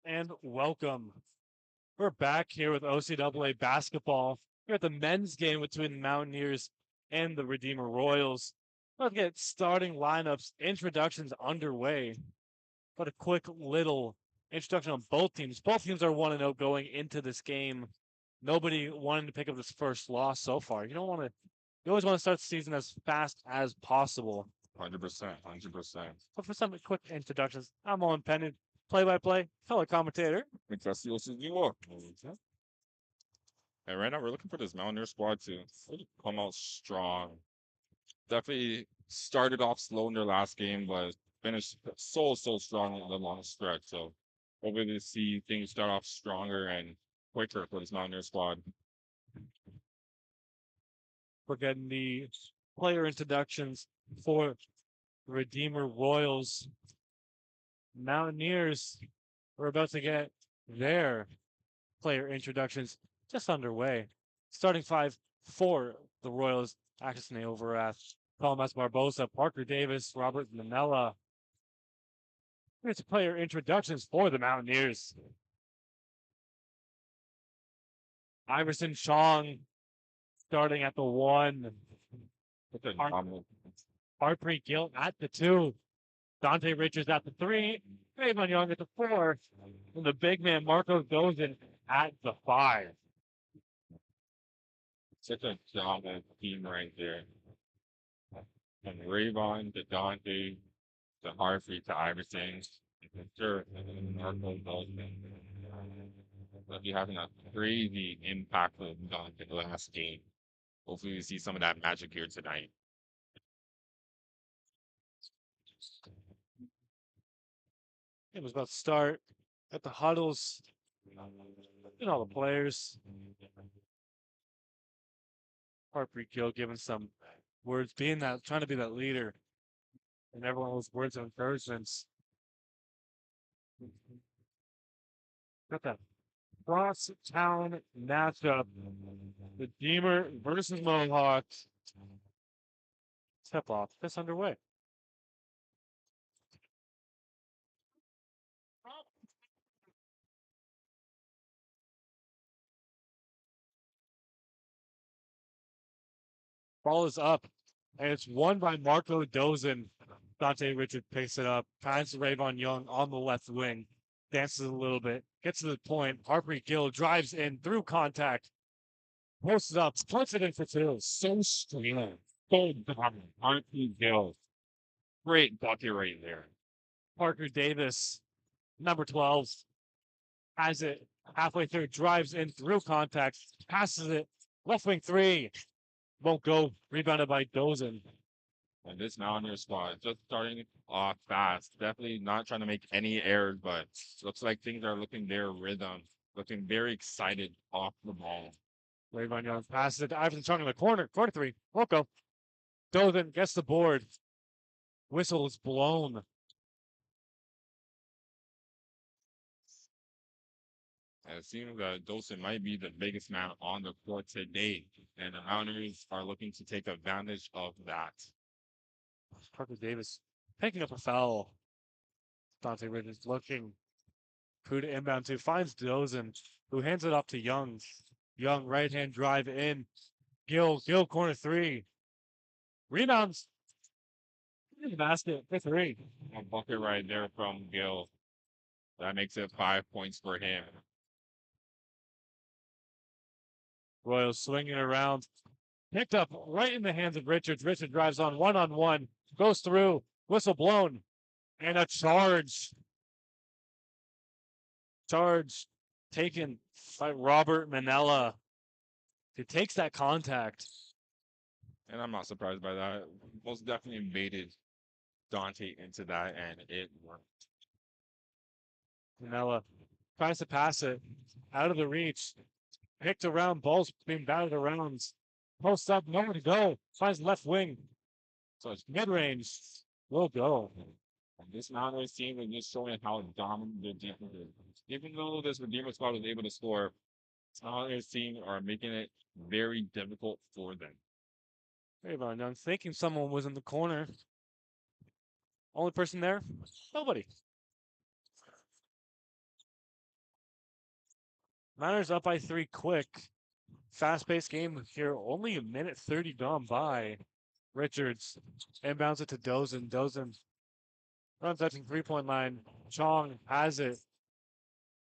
And welcome. We're back here with OCAA basketball. We're at the men's game between the Mountaineers and the Redeemer Royals. Let's get starting lineups, introductions underway. But a quick little introduction on both teams. Both teams are 1-0 going into this game. Nobody wanting to pick up this first loss so far. You always want to start the season as fast as possible. 100%, 100%. But for some quick introductions, I'm Owen Pennant, play-by-play, fellow commentator. Trust you also you are. And right now we're looking for this Mountaineer squad to really come out strong. Definitely started off slow in their last game, but finished so strong in the long stretch. So hopefully to see things start off stronger and quicker for this Mountaineer squad. We're getting the player introductions for Redeemer Royals. Mountaineers, we're about to get their player introductions just underway. Starting five for the Royals, Axel Overath, Thomas Barbosa, Parker Davis, Robert Manella. Here's the player introductions for the Mountaineers. Iverson Chong starting at the 1. Harpreet Gill at the 2. Dante Richards at the 3. Trayvon Young at the 4. And the big man Marco Dozin at the 5. Such a dominant team right there. From Rayvon to Dante to Harvey to Iverson. And sure, Marco Dolphin. They'll be having a crazy impact of Dante the last game. Hopefully we see some of that magic here tonight. It was about to start at the huddles. And all the players. Harpreet Gill giving some words, trying to be that leader. And everyone was words of encouragement. Got that cross-town matchup. Redeemer versus Mohawk. Tip-off this underway. Ball is up, and it's won by Marco Dozin. Dante Richard picks it up, finds Rayvon Young on the left wing, dances a little bit, gets to the point. Harpreet Gill drives in through contact, posts it up, puts it in for 2. So strong. So dominant. Harpreet Gill. Great bucket right there. Parker Davis, number 12, has it halfway through, drives in through contact, passes it, left wing 3. Won't go. Rebounded by Dozin. And this Mountaineer squad just starting off fast. Definitely not trying to make any errors, but looks like things are looking their rhythm. Looking very excited off the ball. Rayvon Young passes it to Iverson Chung in the corner. Corner 3. Won't go. Dozin gets the board. Whistle is blown. And it seems that Dawson might be the biggest man on the court today. And the Mountaineers are looking to take advantage of that. Parker Davis picking up a foul. Dante Richards looking. Who to inbound to. Finds Dozin, who hands it off to Young. Young right hand drive in. Gill corner three. Rebounds. Basket for three. A bucket right there from Gill. That makes it 5 points for him. Royals swinging around. Picked up right in the hands of Richards. Richards drives on one, goes through, whistle blown, and a charge. Charge taken by Robert Manella. He takes that contact. And I'm not surprised by that. Most definitely baited Dante into that, and it worked. Manella tries to pass it out of the reach. Picked around, balls being batted around. Post up, nowhere to go. Finds left wing. So it's mid range. Will go. And this Mountaineers team is just showing how dominant their defense is. Even though this Redeemer squad was able to score, this Mountaineers team are making it very difficult for them. Rayvon Young thinking someone was in the corner. Only person there? Nobody. Mariners up by 3 quick. Fast-paced game here. Only a minute 30 gone by. Richards inbounds it to Dozen. Dozen runs touching 3-point line. Chong has it.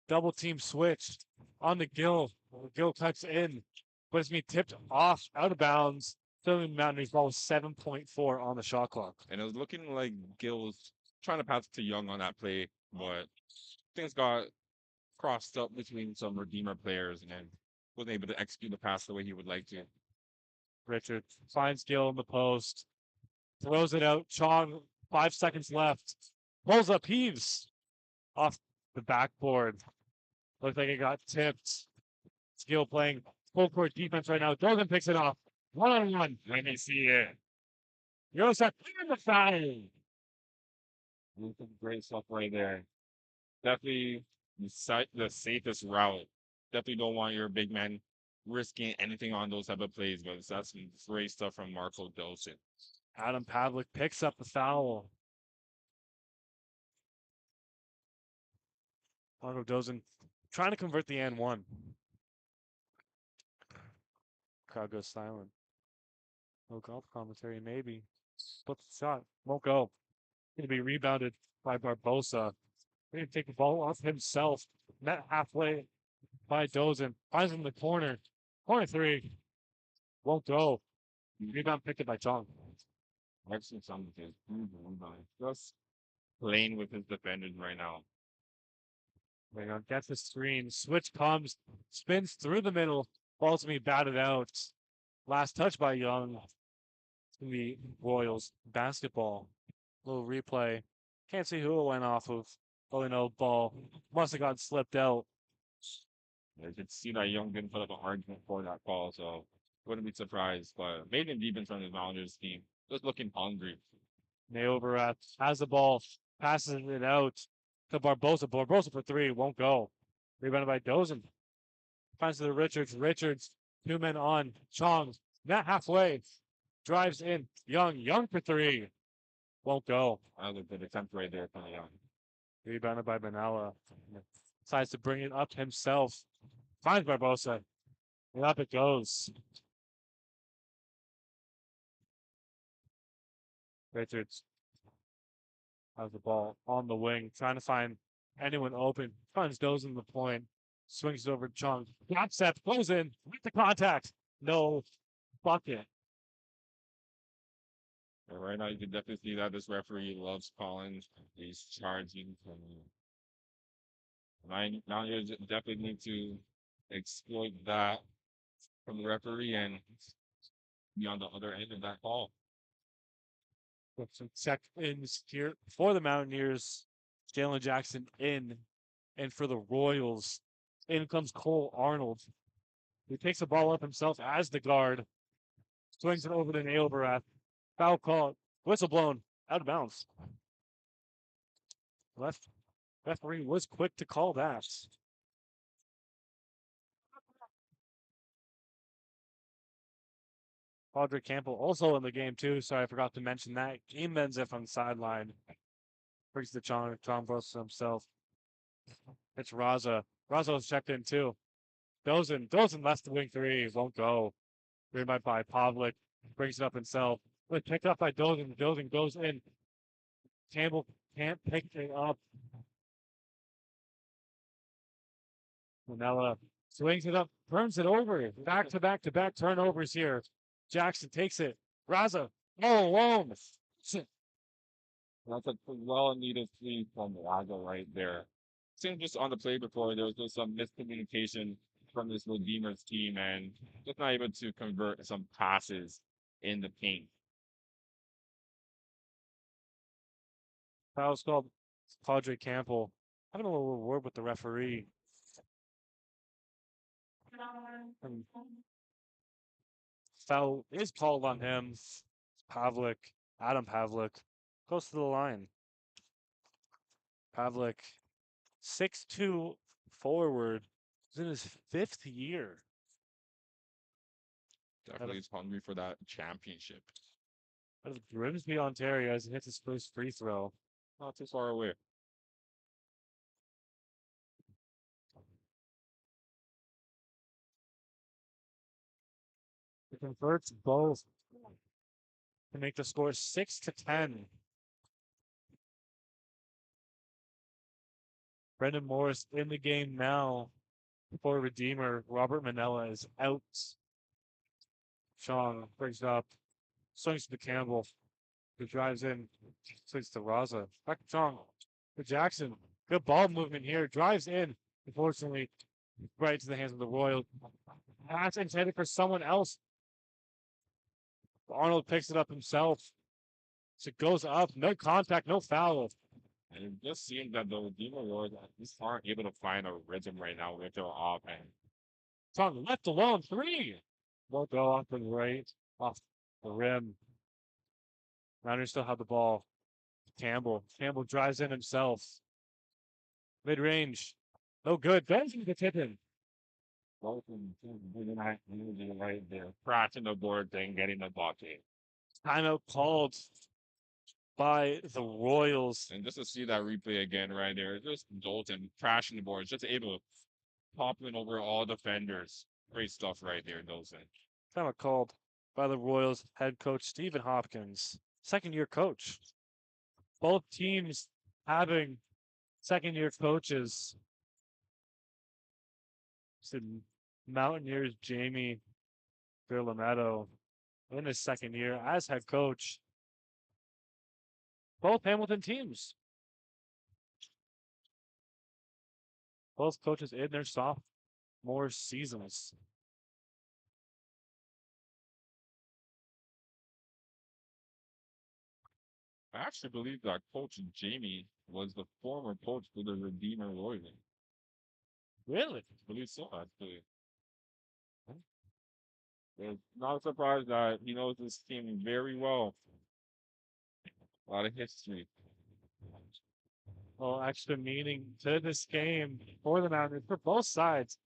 Double team switch on the Gill. Gill cuts in, but it's being tipped off out of bounds. Philly Mountaineers ball with 7.4 on the shot clock. And it was looking like Gill was trying to pass it to Young on that play, but things got crossed up between some Redeemer players and wasn't able to execute the pass the way he would like to. Richards finds Gill in the post, throws it out. Chong, 5 seconds left. Pulls up, heaves off the backboard. Looks like it got tipped. Gill playing full court defense right now. Dogan picks it off. 1-on-1. Let me see it. Yosa clearing the foul. Great stuff right there. Definitely the safest route. Definitely don't want your big man risking anything on those type of plays, but that's some great stuff from Marco Dosen. Adam Pavlik picks up the foul. Marco Dozen trying to convert the N1. Crowd goes silent. No golf commentary, maybe. But the shot won't go. Going to be rebounded by Barbosa. Going to take the ball off himself. Met halfway by Dozen. Finds him in the corner. Corner three. Won't go. Rebound picked up by Chong. Excellent something. Just playing with his defenders right now. Right on, gets the screen. Switch comes. Spins through the middle. Ball's going to be batted out. Last touch by Young. It's going to be Royals basketball. Little replay. Can't see who it went off of. Only know ball must have gotten slipped out. I could see that Young didn't put up an argument for that call, so wouldn't be surprised. But amazing defense from the Mountaineers team. Just looking hungry. Neoverat has the ball, passes it out to Barbosa. Barbosa for three, won't go. Rebounded by Dozen. Finds to the Richards. Richards, 2 men on. Chong, not halfway. Drives in. Young for three. Won't go. Another good attempt right there from Young. Rebounded by Manala. Decides to bring it up himself. Finds Barbosa. And up it goes. Richards has the ball on the wing, trying to find anyone open. Finds Dozen the point. Swings it over to Chung. Gap step, goes in, with the contact. No bucket. Right now, you can definitely see that this referee loves calling these charging from now you definitely need to exploit that from the referee and be on the other end of that call. With some check-ins here for the Mountaineers. Jalen Jackson in. And for the Royals, in comes Cole Arnold. He takes the ball up himself as the guard. Swings it over to Nailbarath. Foul call. Whistle blown. Out of bounds. Referee was quick to call that. Audrey Campbell also in the game too. Sorry, I forgot to mention that. Game Benzef on the sideline. Brings the John Bros himself. It's Raza. Raza was checked in too. Dozen left the wing three. Won't go. Rebound by Pavlik. Brings it up himself. But picked up by Dozen. Dozen goes in. Campbell can't pick it up. Manella swings it up, turns it over. Back to back to back turnovers here. Jackson takes it. Raza all alone. That's a well needed three from Lago right there. Same just on the play before, there was just some miscommunication from this Redeemers team and just not able to convert some passes in the paint. Foul's called Padre Campbell. Having a little word with the referee. And foul is called on him. Pavlik, Adam Pavlik, close to the line. Pavlik, 6'2" forward. He's in his 5th year. Definitely is hungry for that championship. Out of Grimsby, Ontario, as he hits his first free throw. Not too far away. He converts both to make the score 6-10. Brendan Morris in the game now for Redeemer. Robert Manella is out. Chong brings it up, swings to Campbell, who drives in, swings to Raza. Back to Chong. To Jackson. Good ball movement here. Drives in. Unfortunately, right to the hands of the Royals. Pass intended for someone else. Arnold picks it up himself. So it goes up. No contact, no foul. And it just seems that the Redeemer Warriors just aren't able to find a rhythm right now with their offense. Chong left alone. 3. Won't go off the right, off the rim. Rounders still have the ball. Campbell. Campbell drives in himself. Mid range. No good. Benson gets hit him. Both of them bringing that energy right there. Crashing the board thing, getting the bucket. Timeout called by the Royals. And just to see that replay again right there, just Dalton crashing the board, just able to toppling over all defenders. Great stuff right there, Dalton. Timeout called by the Royals head coach Stephen Hopkins, second-year coach. Both teams having second-year coaches. So Mountaineers Jamie Berlametto in his second year as head coach. Both Hamilton teams. Both coaches in their sophomore seasons. I actually believe that Coach Jamie was the former coach for the Redeemer Royals. Really? I believe so, actually. It's not surprised that he knows this team very well. A lot of history. Well, extra meaning to this game for the Mountaineers for both sides.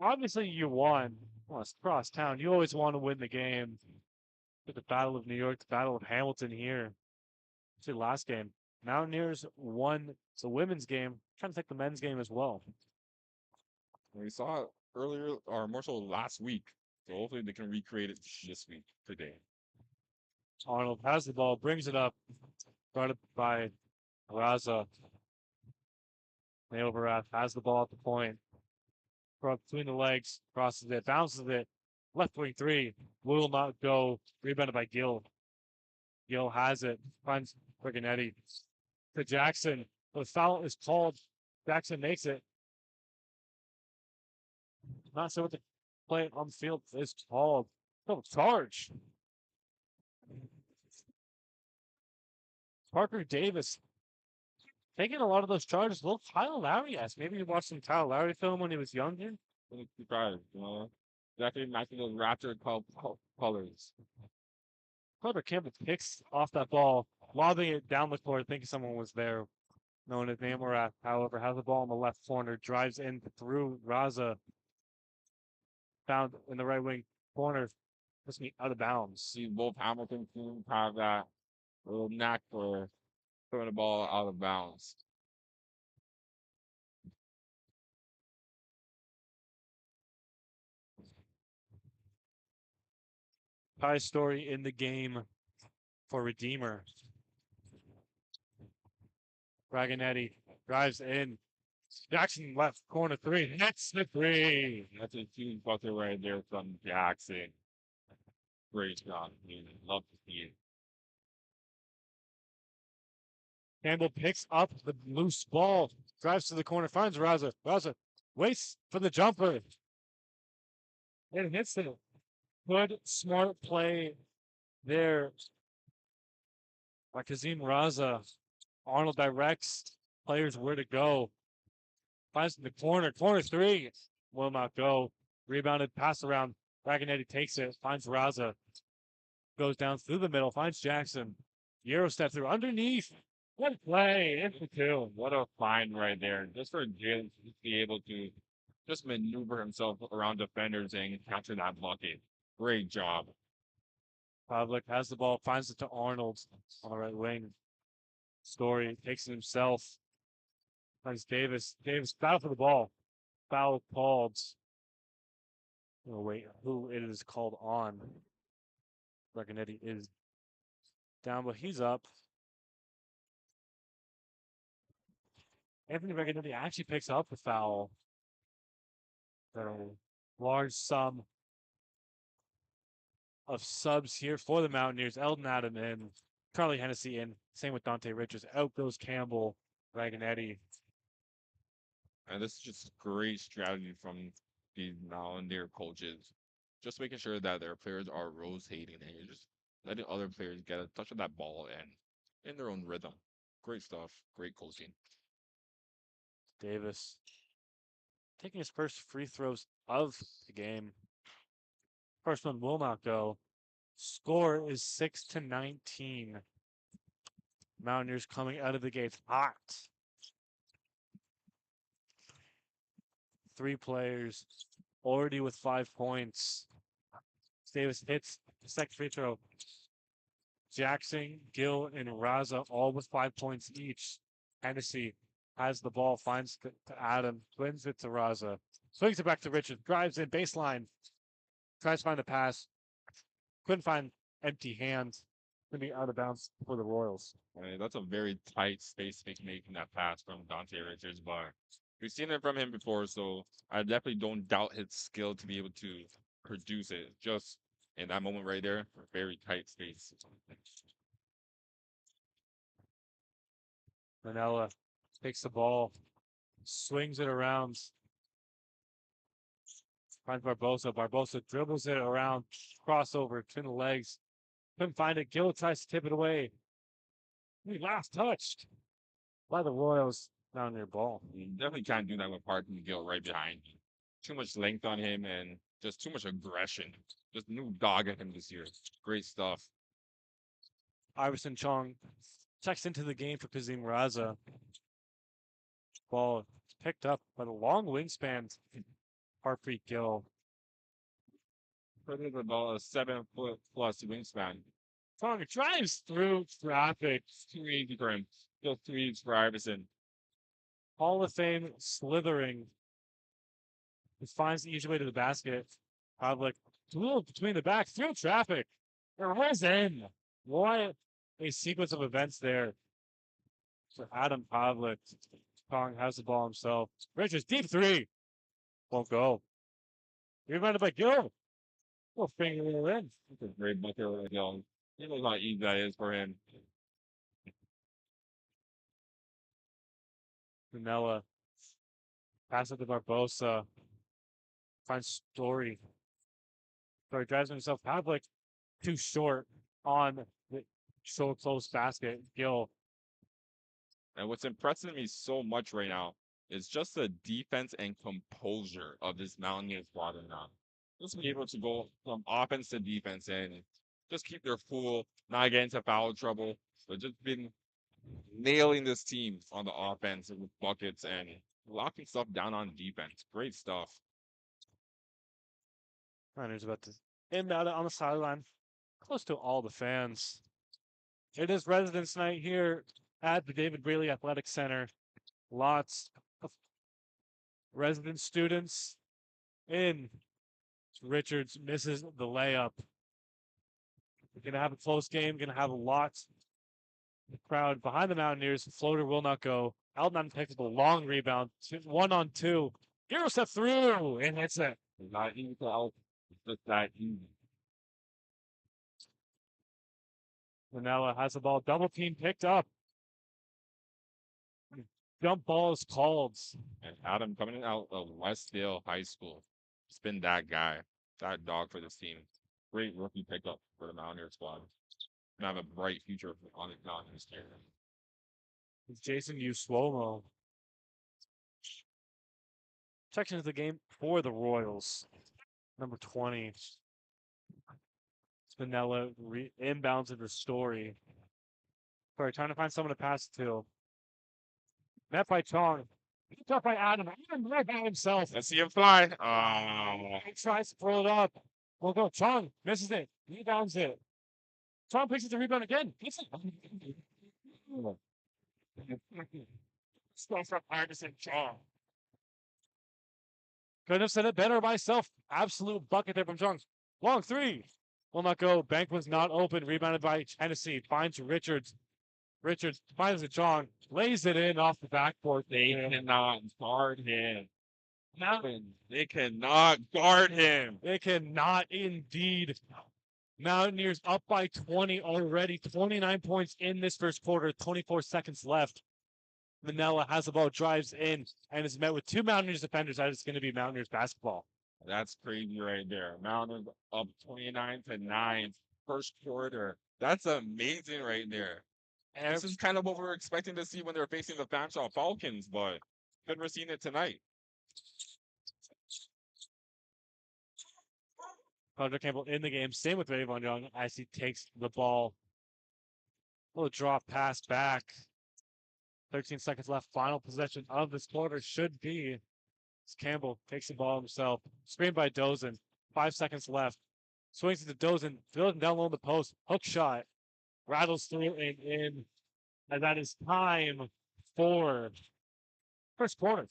Obviously, you won. Well, it's cross town. You always want to win the game. The Battle of New York, the Battle of Hamilton here. See, last game, Mountaineers won the women's game. Trying to take the men's game as well. We saw it earlier, or more so last week. So hopefully they can recreate it this week, today. Arnold has the ball, brings it up, brought it by Raza. Nailbarath has the ball at the point. Brought between the legs, crosses it, bounces it. Left wing 3 will not go. Rebounded by Gill. Gill has it, finds Briganetti to Jackson. The foul is called. Jackson makes it. Not sure what the play on the field is called. No charge. Parker Davis taking a lot of those charges. A little Kyle Lowry-esque. Maybe you watched some Kyle Lowry film when he was younger. Really surprised, you know. Definitely matching those Raptor colors. Carter Campbell picks off that ball, lobbing it down the court, thinking someone was there. Known as Namorath, however, has the ball in the left corner, drives in through Raza. Found in the right wing corner, puts me out of bounds. See both Hamilton teams have that little knack for throwing the ball out of bounds. High story in the game for Redeemer. Raganetti drives in. Jackson left corner three. Hits the three. That's a huge bucket right there from Jackson. Great job, man. Love to see it. Campbell picks up the loose ball. Drives to the corner. Finds Raza. Raza waits for the jumper. It hits it. Good, smart play there by Kazim Raza. Arnold directs players where to go. Finds in the corner. Corner three. Will not go. Rebounded. Pass around. Raganetti takes it. Finds Raza. Goes down through the middle. Finds Jackson. Euro step through. Underneath. What play. It's the two. What a find right there. Just for Jalen to be able to just maneuver himself around defenders and capture that bucket. Great job. Pavlik has the ball. Finds it to Arnold on the right wing. Story takes it himself. Finds Davis. Davis foul for the ball. Foul called. Oh, wait, who it is called on? Raganetti is down, but he's up. Anthony Raganetti actually picks up the foul. So, large sum of subs here for the Mountaineers. Eldon Adam in. Charlie Hennessy in. Same with Dante Richards. Out goes Campbell. Raganetti. And this is just great strategy from these now and their coaches. Just making sure that their players are rotating and you're just letting other players get a touch of that ball and in their own rhythm. Great stuff. Great coaching. Davis taking his first free throws of the game. First one will not go. Score is 6-19. Mountaineers coming out of the gates hot. 3 players already with 5 points. Davis hits the second free throw. Jackson, Gill, and Raza all with 5 points each. Hennessy has the ball, finds to Adam, twins it to Raza, swings it back to Richard, drives in baseline, tries to find a pass, couldn't find empty hands, gonna be out of bounds for the Royals. I mean, that's a very tight space making that pass from Dante Richards, but we've seen it from him before, so I definitely don't doubt his skill to be able to produce it. Just in that moment right there, very tight space. Manella takes the ball, swings it around, finds Barbosa. Barbosa dribbles it around, crossover, between the legs. Couldn't find it. Gill tries to tip it away. He last touched by the Royals down near ball. You definitely can't do that with Parton Gill right behind you. Too much length on him and just too much aggression. Just new dog at him this year. Great stuff. Iverson Chong checks into the game for Kazim Raza. Ball picked up by the long wingspan. Harpreet Gill. President about a 7-foot plus wingspan. Chong drives through traffic. Too easy for him. Just too easy for Iverson. Hall of Fame slithering. He finds the easy way to the basket. Pavlik between the backs through traffic. It was in. What a sequence of events there for Adam Pavlik. Chong has the ball himself. Richards deep three. Won't go. Rebounded by Gill. Well, finger in. That's a great bucket right there. He knows how easy that is for him. Manella. Pass it to Barbosa. Finds Story. Story drives himself. Pavlik too short on the so close basket. Gill. And what's impressing me so much right now is just the defense and composure of this Mountaineers squad right now. Just be able to go from offense to defense and just keep their cool, not get into foul trouble, but just been nailing this team on the offense with buckets and locking stuff down on defense. Great stuff. Niners about to inbound it on the sideline, close to all the fans. It is Residence Night here at the David Brealey Athletic Center. Lots of resident students in. Richards misses the layup. Gonna have a close game. Gonna have a lot of crowd behind the Mountaineers. Floater will not go. Alton picks up a long rebound. 1-on-2. Hero step through and hits it. It's not easy to out. It's just that easy. Manila has the ball. Double team picked up. Jump ball is called. And Adam coming out of Westdale High School. He's been that guy, that dog for this team. Great rookie pickup for the Mountaineer squad. Gonna have a bright future on the Mountaineers team. It's Jason Uswomo. Checks into the game for the Royals. Number 20. Spinella inbounds into Story. Sorry, trying to find someone to pass it to. Met by Chong. Picked up by Adam. Adam right by himself. Let's see him fly. Oh, He tries to throw it up. Well, go. Chong misses it. Rebounds it. Chong picks it to rebound again. Gets it. Stuff from Anderson Chong. Couldn't have said it better myself. Absolute bucket there from Chong. Long three. Will not go. Bank was not open. Rebounded by Tennessee. Finds Richards. Richards finds the Chong. Lays it in off the backboard. they cannot guard him. They cannot guard him. They cannot indeed. Mountaineers up by 20 already. 29 points in this first quarter. 24 seconds left. Manila has the ball, drives in, and is met with two Mountaineers defenders. That is going to be Mountaineers basketball. That's crazy right there. Mountaineers up 29-9 first quarter. That's amazing right there. And This is kind of what we were expecting to see when they were facing the Fanshawe Falcons, but never seen it tonight. Roger Campbell in the game. Same with Ravon Young as he takes the ball. Little drop pass back. 13 seconds left. Final possession of this quarter should be. Campbell takes the ball himself. Screened by Dozen. 5 seconds left. Swings it to Dozen. Dozen down low in the post. Hook shot. Rattles through and in. And that is time for first quarter.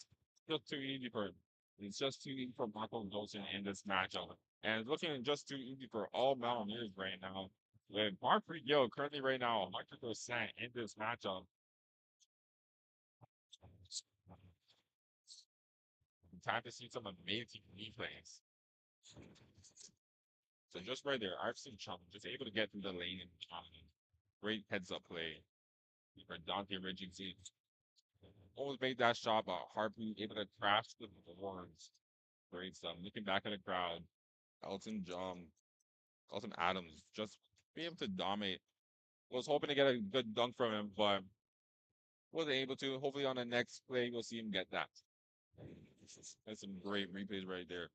Just too easy for him. It's just too easy for Michael Wilson in this matchup. And it's looking just too easy for all Mountaineers right now. With Marfrey Gill currently right now 100% in this matchup. Time to see some amazing replays. So just right there, I've seen Chum just able to get through the lane and great heads up play for Dante Richardson. Almost made that shot, but Harpy able to crash the boards. Great stuff. Looking back at the crowd, Elton Adams just be able to dominate. Was hoping to get a good dunk from him, but wasn't able to. Hopefully on the next play, you'll see him get that. That's some great replays right there.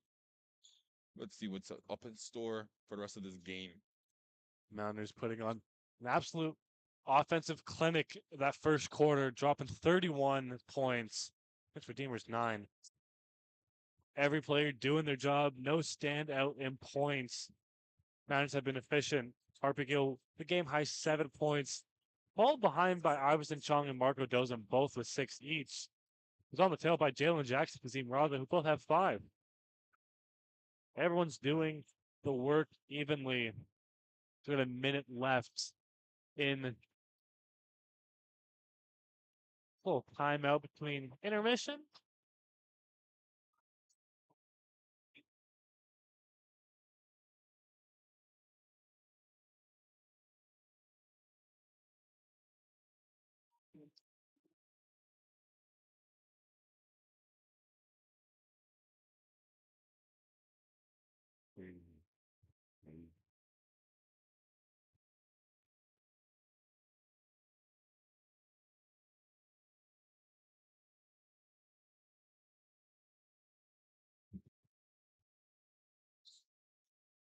Let's see what's up in store for the rest of this game. Mountaineers putting on an absolute offensive clinic that first quarter, dropping 31 points. Mitch Redeemer's 9. Every player doing their job. No standout in points. Mountaineers have been efficient. Harper Gill, the game high 7 points. Followed behind by Iverson Chong and Marco Dozan, both with 6 each. He's on the tail by Jalen Jackson, Kazim Radha, who both have 5. Everyone's doing the work evenly. Got a minute left in little timeout between intermission.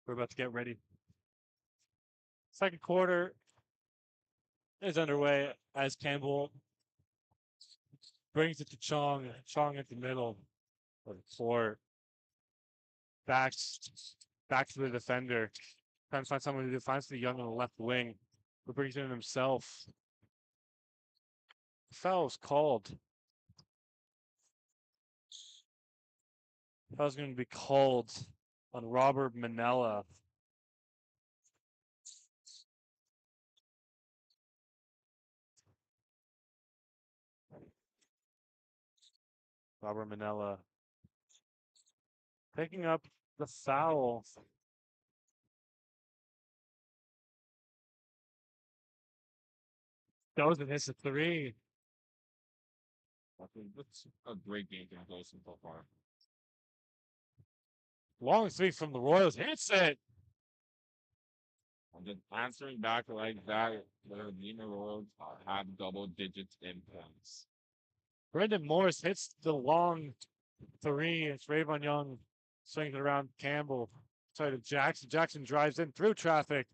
We're about to get ready. Second quarter is underway as Campbell brings it to Chong. Chong at the middle of the floor. Back to the defender. Trying to find someone who finds the young on the left wing. Who brings it in himself. Foul's called. Foul's going to be called on Robert Manella. Robert Manella picking up the foul. Dozen hits a three. I think that's a great game from Golson so far. Long three from the Royals. Hits it. And just answering back like that, the Redeemer Royals have double digits in points. Brendan Morris hits the long three. It's Rayvon Young swings it around Campbell. Sorry to Jackson. Jackson drives in through traffic.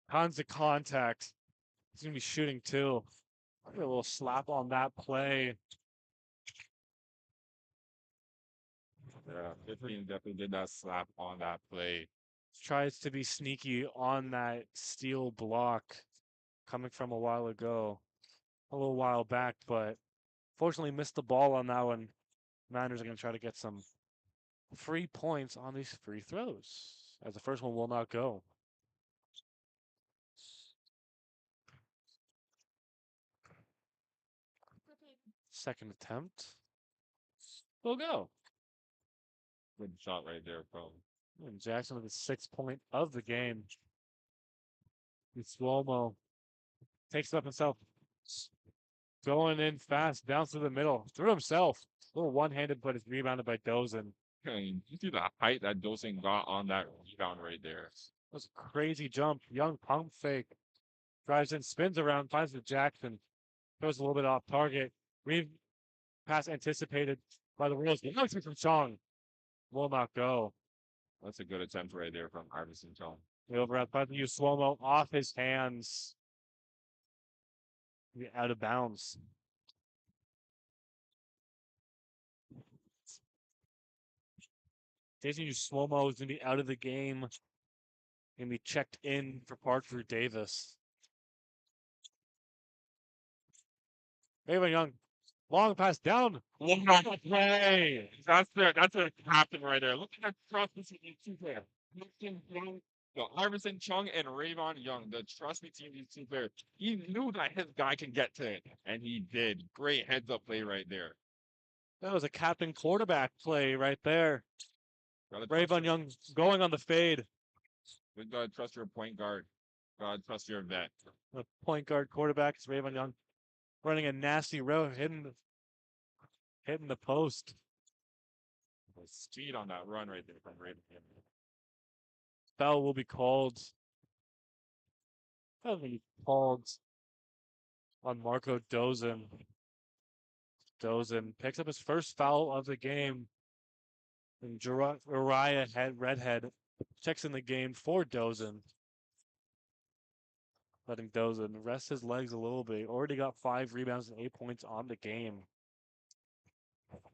Tons of contact. He's going to be shooting too. A little slap on that play. Yeah, 15 definitely did that slap on that play. Tries to be sneaky on that steel block coming from a while ago, a little while back, but fortunately missed the ball on that one. Niners are going to try to get some free points on these free throws, as the first one will not go. Second attempt will go. Good shot right there from And Jackson with the 6 point of the game. Swomo takes it up himself. Going in fast, down through the middle, through himself. A little one-handed, but it's rebounded by Dozen. you see the height that Dosing got on that rebound right there. That was a crazy jump. Young pump fake. Drives in, spins around, finds the Jackson. Goes a little bit off target. Pass anticipated by the Royals. Nice from Chong. Will not go. That's a good attempt right there from Iverson Chong. The overhead by the Swomo off his hands. Out of bounds. Jason Swomo is going to be out of the game. Going to be checked in for Parker Davis. Raven Young, long pass down. Play. That's their captain right there. Look at that trust between these two players. Iverson Chung and Rayvon Young, the trust between these two players. He knew that his guy can get to it, and he did. Great heads up play right there. That was a captain quarterback play right there. Gotta Rayvon Young going on the fade. We gotta trust your point guard. Gotta trust your vet. The point guard quarterback is Rayvon Young running a nasty route, hitting the post. The speed on that run right there from Rayvon Young. Foul will be called. Foul will be called on Marco Dozen. Dozen picks up his first foul of the game. And Uriah Redhead checks in the game for Dozen. Letting Dozen rest his legs a little bit. Already got 5 rebounds and 8 points on the game.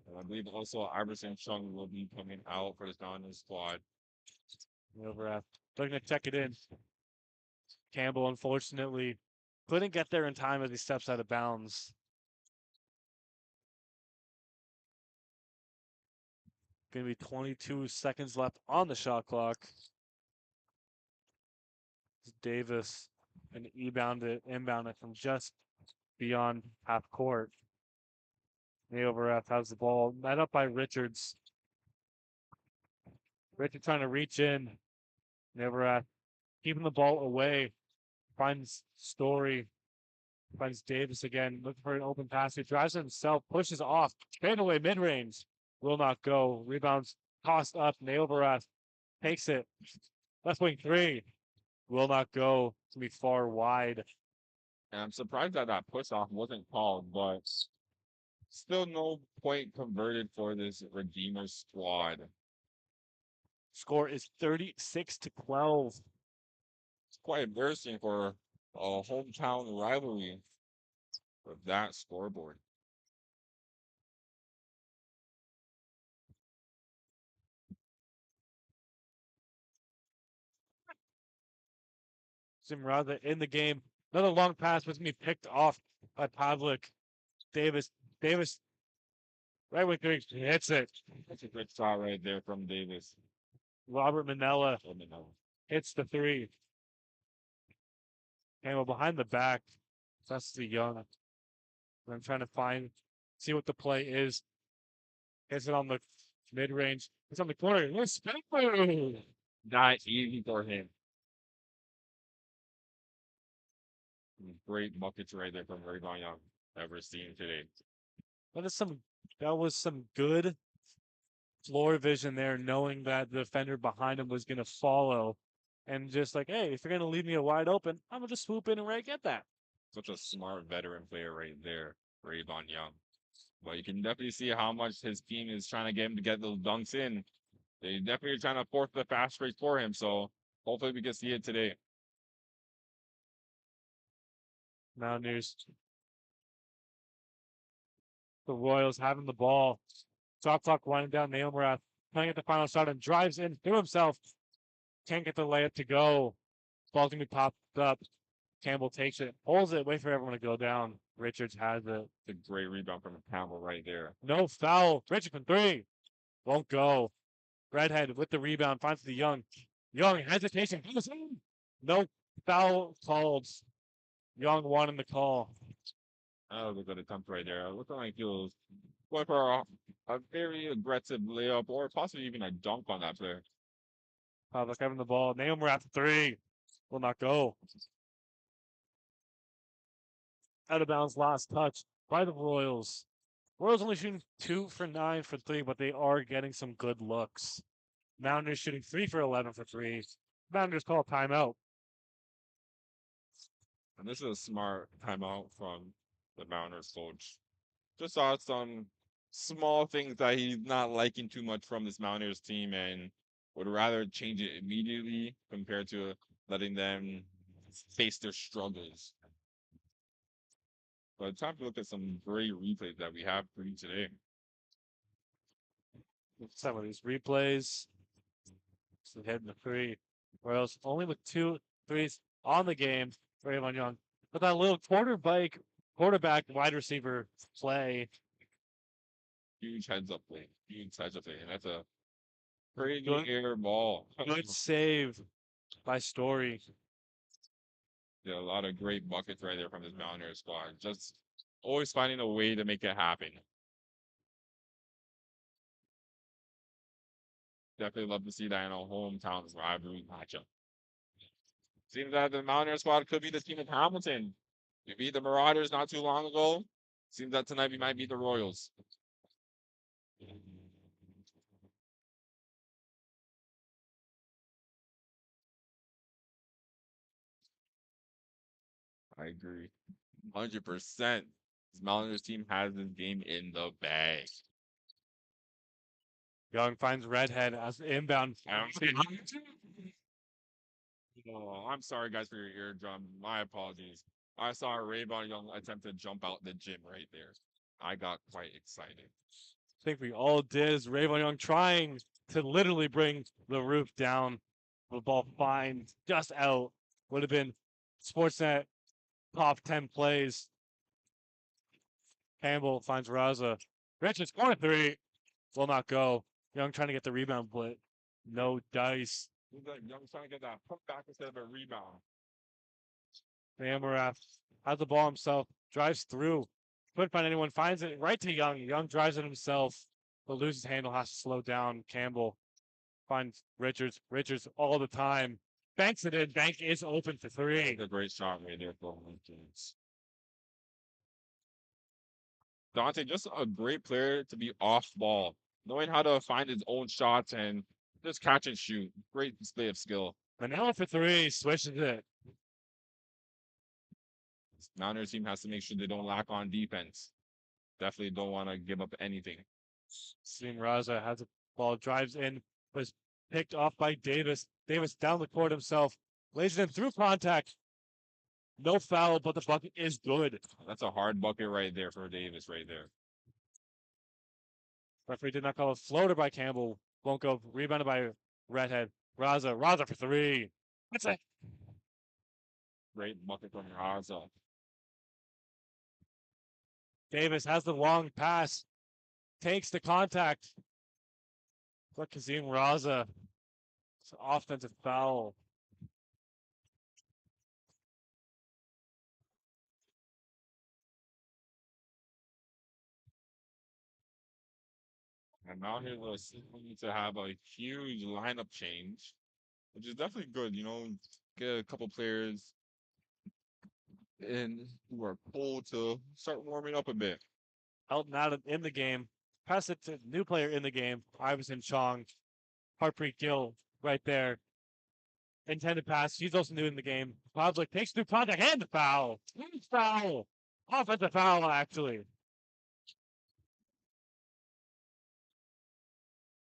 And I believe also Iverson Chung will be coming out for the Donners squad. Over looking to check it in. Campbell, unfortunately, couldn't get there in time as he steps out of bounds. Going to be 22 seconds left on the shot clock. Davis and inbound it from just beyond half court. The overref has the ball, met up by Richards. Richards trying to reach in. Overref keeping the ball away. Finds Story. Finds Davis again. Looking for an open pass. He drives it himself. Pushes off. Fadeaway mid-range. Will not go. Rebounds tossed up. Nailbarath takes it. Left wing 3. Will not go. To be far wide. And I'm surprised that push off wasn't called, but still no point converted for this Redeemer squad. Score is 36-12. It's quite embarrassing for a hometown rivalry with that scoreboard. Zimrada in the game. Another long pass was going to be picked off by Pavlik. Davis. Right wing 3 hits it. That's a good shot right there from Davis. Robert Manella hits the 3. Campbell behind the back. That's the Young. I'm trying to find see what the play is. Hits it on the mid range. It's on the corner. Yes, spin move. Not easy for him. Great buckets right there from Rayvon Young that we're seeing today. That was some good floor vision there, knowing that the defender behind him was gonna follow. And just like, hey, if you're gonna leave me a wide open, I'm gonna just swoop in and right get that. Such a smart veteran player right there, Rayvon Young. But you can definitely see how much his team is trying to get him to get those dunks in. They definitely trying to force the fast break for him. So hopefully we can see it today. Mountaineers. The Royals having the ball. Shot clock winding down. Nail Marath playing at the final shot and drives in through himself. Can't get the layup to go. Ball's gonna be popped up. Campbell takes it, holds it, wait for everyone to go down. Richards has it. It's a great rebound from Campbell right there. No foul. Richard from three. Won't go. Redhead with the rebound finds the Young. Young hesitation. Goes in. No foul called. Young wanting the call. That was a good attempt right there. Looking like he was going for a very aggressive layup or possibly even a dunk on that player. Pavlik having the ball. Naomi after three. Will not go. Out of bounds last touch by the Royals. Royals only shooting 2 for 9 for three, but they are getting some good looks. Mountaineers shooting 3 for 11 for three. Mountaineers call timeout. And this is a smart timeout from the Mountaineers coach. Just saw some small things that he's not liking too much from this Mountaineers team and would rather change it immediately compared to letting them face their struggles. But time to look at some great replays that we have for you today. Some of these replays. So hitting the three. Royals only with 2 threes on the game. Rayvon Young. But that little quarterback wide receiver play. Huge heads up play. Huge heads up play. And that's a crazy Good- air ball. Good save by Story. Yeah, a lot of great buckets right there from this Mountaineers squad. Just always finding a way to make it happen. Definitely love to see that in a hometown rivalry matchup. Seems that the Mountaineers squad could be the team of Hamilton. We beat the Marauders not too long ago. Seems that tonight we might beat the Royals. I agree. 100%. This Mountaineers team has this game in the bag. Young finds Redhead as inbound. Oh, I'm sorry, guys, for your eardrum. My apologies. I saw Rayvon Young attempt to jump out the gym right there. I got quite excited. I think we all did. Is Rayvon Young trying to literally bring the roof down. The ball fine, just out. Would have been Sportsnet top 10 plays. Campbell finds Raza. Richards corner three. Will not go. Young trying to get the rebound, but no dice. Young's trying to get that put back instead of a rebound. Amarath has the ball himself, drives through. Couldn't find anyone, finds it right to Young. Young drives it himself, but loses handle, has to slow down. Campbell finds Richards. Richards all the time. Banks it in. Bank is open for three. That's a great shot right there for Richards. Dante, just a great player to be off ball, knowing how to find his own shots and just catch and shoot. Great display of skill. Manila for three, switches it. Mountaineers team has to make sure they don't lack on defense. Definitely don't want to give up anything. Seeing Raza has a ball, drives in, was picked off by Davis. Davis down the court himself, lays it in through contact. No foul, but the bucket is good. That's a hard bucket right there for Davis right there. Referee did not call a floater by Campbell. Won't go. Rebounded by Redhead. Raza for three. That's it. Great bucket from Raza. Davis has the long pass. Takes the contact. But Kazim Raza. It's an offensive foul. And now here's a seem to have a huge lineup change, which is definitely good. Get a couple players in who are cold to start warming up a bit. Elton out in the game. Pass it to new player in the game. Iverson Chong. Harpreet Gill right there. Intended pass. He's also new in the game. Pavlik takes through contact and the foul. Foul. Offensive foul, actually.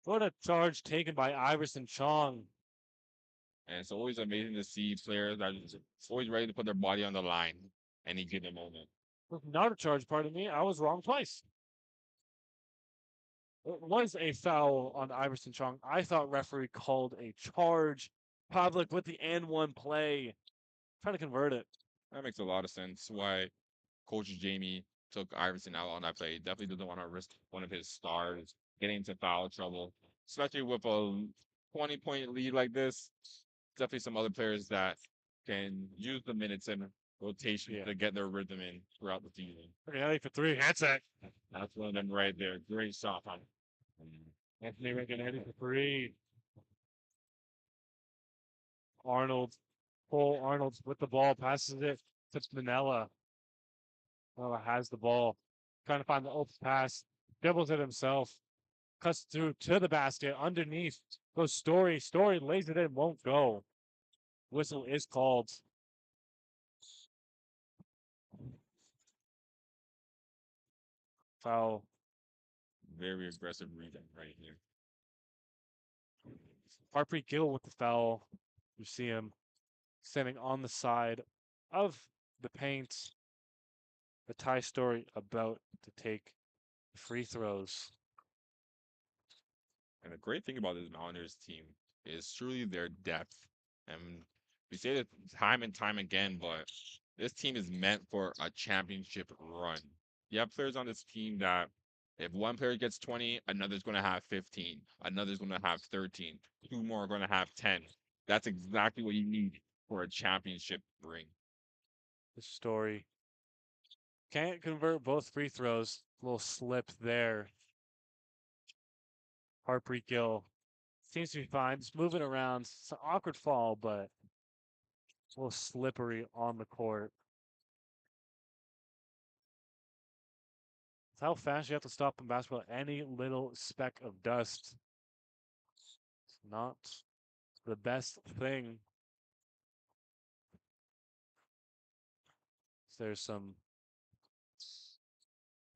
What a charge taken by Iverson Chong. And it's always amazing to see players that are just always ready to put their body on the line any given moment. Not a charge, pardon me. I was wrong twice. It was a foul on Iverson Chong. I thought referee called a charge. Pavlik with the and one play. Trying to convert it. That makes a lot of sense why Coach Jamie took Iverson out on that play. Definitely doesn't want to risk one of his stars getting into foul trouble, especially with a 20-point lead like this. Definitely some other players that can use the minutes and rotation Yeah. to get their rhythm in throughout the season. Ready for three. Handset. That's one of them right there. Great shot on Anthony Reganetti for three. Arnold. Cole Arnold with the ball. Passes it to Manella. Manella has the ball. Trying to find the open pass. Dribbles it himself. Cuts through to the basket. Underneath goes Story. Story lays it in. Won't go. Whistle is called. Foul. very aggressive rebound right here. Harpreet Gill with the foul. You see him standing on the side of the paint. The Ty Story about to take free throws. And the great thing about this Mountaineers team is truly their depth. And we say it time and time again, but this team is meant for a championship run. You have players on this team that if one player gets 20, another's going to have 15, another's going to have 13, two more are going to have 10. That's exactly what you need for a championship ring. The Story can't convert both free throws. A little slip there. Harpreet Gill seems to be fine. Just moving around. It's an awkward fall, but it's a little slippery on the court. It's how fast you have to stop in basketball. Any little speck of dust. It's not the best thing. There's some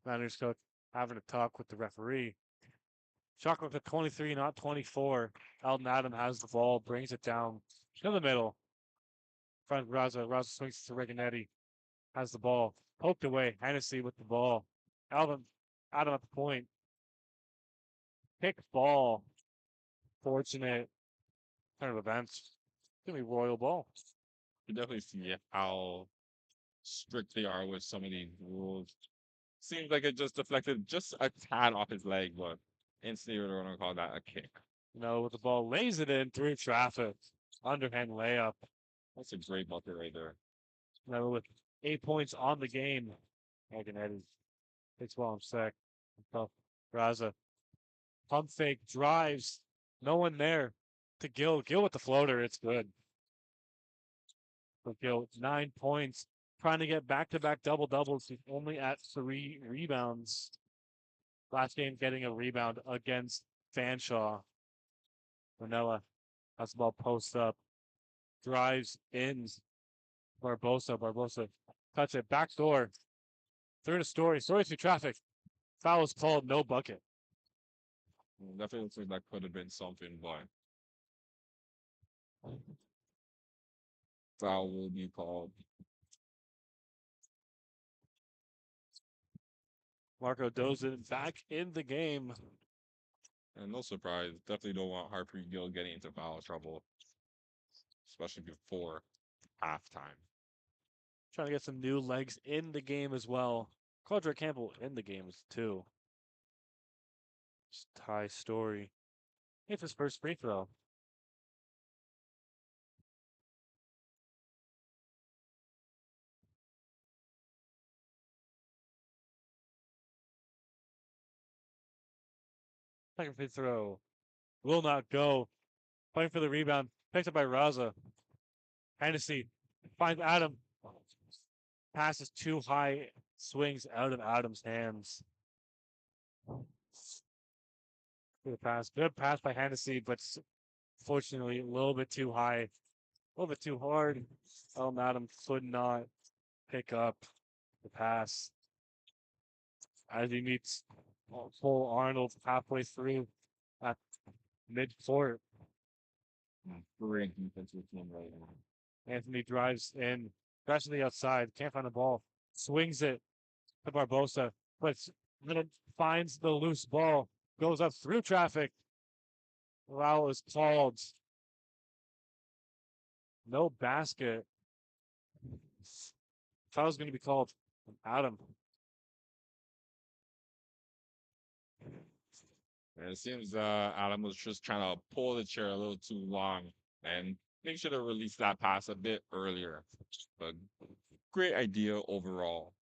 Mountaineers coach having a talk with the referee. Shot clock at 23, not 24. Alden Adam has the ball, brings it down to the middle. Front Raza. Raza swings to Reganetti. Has the ball. Poked away. Hennessy with the ball. Alden Adam at the point. Pick ball. Fortunate turn of events. Gonna be royal ball. You definitely see how strict they are with some of these rules. Seems like it just deflected just a tad off his leg, but instantly we're going to call that a kick. With the ball, lays it in through traffic. Underhand layup. That's a great bucket right there. With 8 points on the game. Reganetti takes ball in sec. Raza. Pump fake drives. No one there to Gill. Gill with the floater. It's good. For Gill, 9 points. Trying to get back-to-back double-doubles. He's only at 3 rebounds. Last game getting a rebound against Fanshawe. Manella has the ball post up. Drives in. Barbosa. Touch it. Back door. Through to Story. Story through traffic. Foul is called. No bucket. Definitely looks like that could have been something, but foul will be called. Marco Dozin back in the game. And no surprise, definitely don't want Harpreet Gill getting into foul trouble, especially before halftime. Trying to get some new legs in the game as well. Quadra Campbell in the games too. Just Ty Story. Hits his first free throw. Second free throw will not go. Fighting for the rebound. Picked up by Raza. Hennessy finds Adam. Passes too high. Swings out of Adam's hands. Good pass. Good pass by Hennessy, but fortunately a little bit too high. A little bit too hard. Adam could not pick up the pass as he meets full Arnold halfway through at mid-court. Great defensive team right now. Anthony drives in, drives to the outside, can't find the ball, swings it to Barbosa, but finds the loose ball, goes up through traffic. Foul is called. No basket. Foul is going to be called. Adam. And it seems Adam was just trying to pull the chair a little too long, and they should have released that pass a bit earlier. But great idea overall.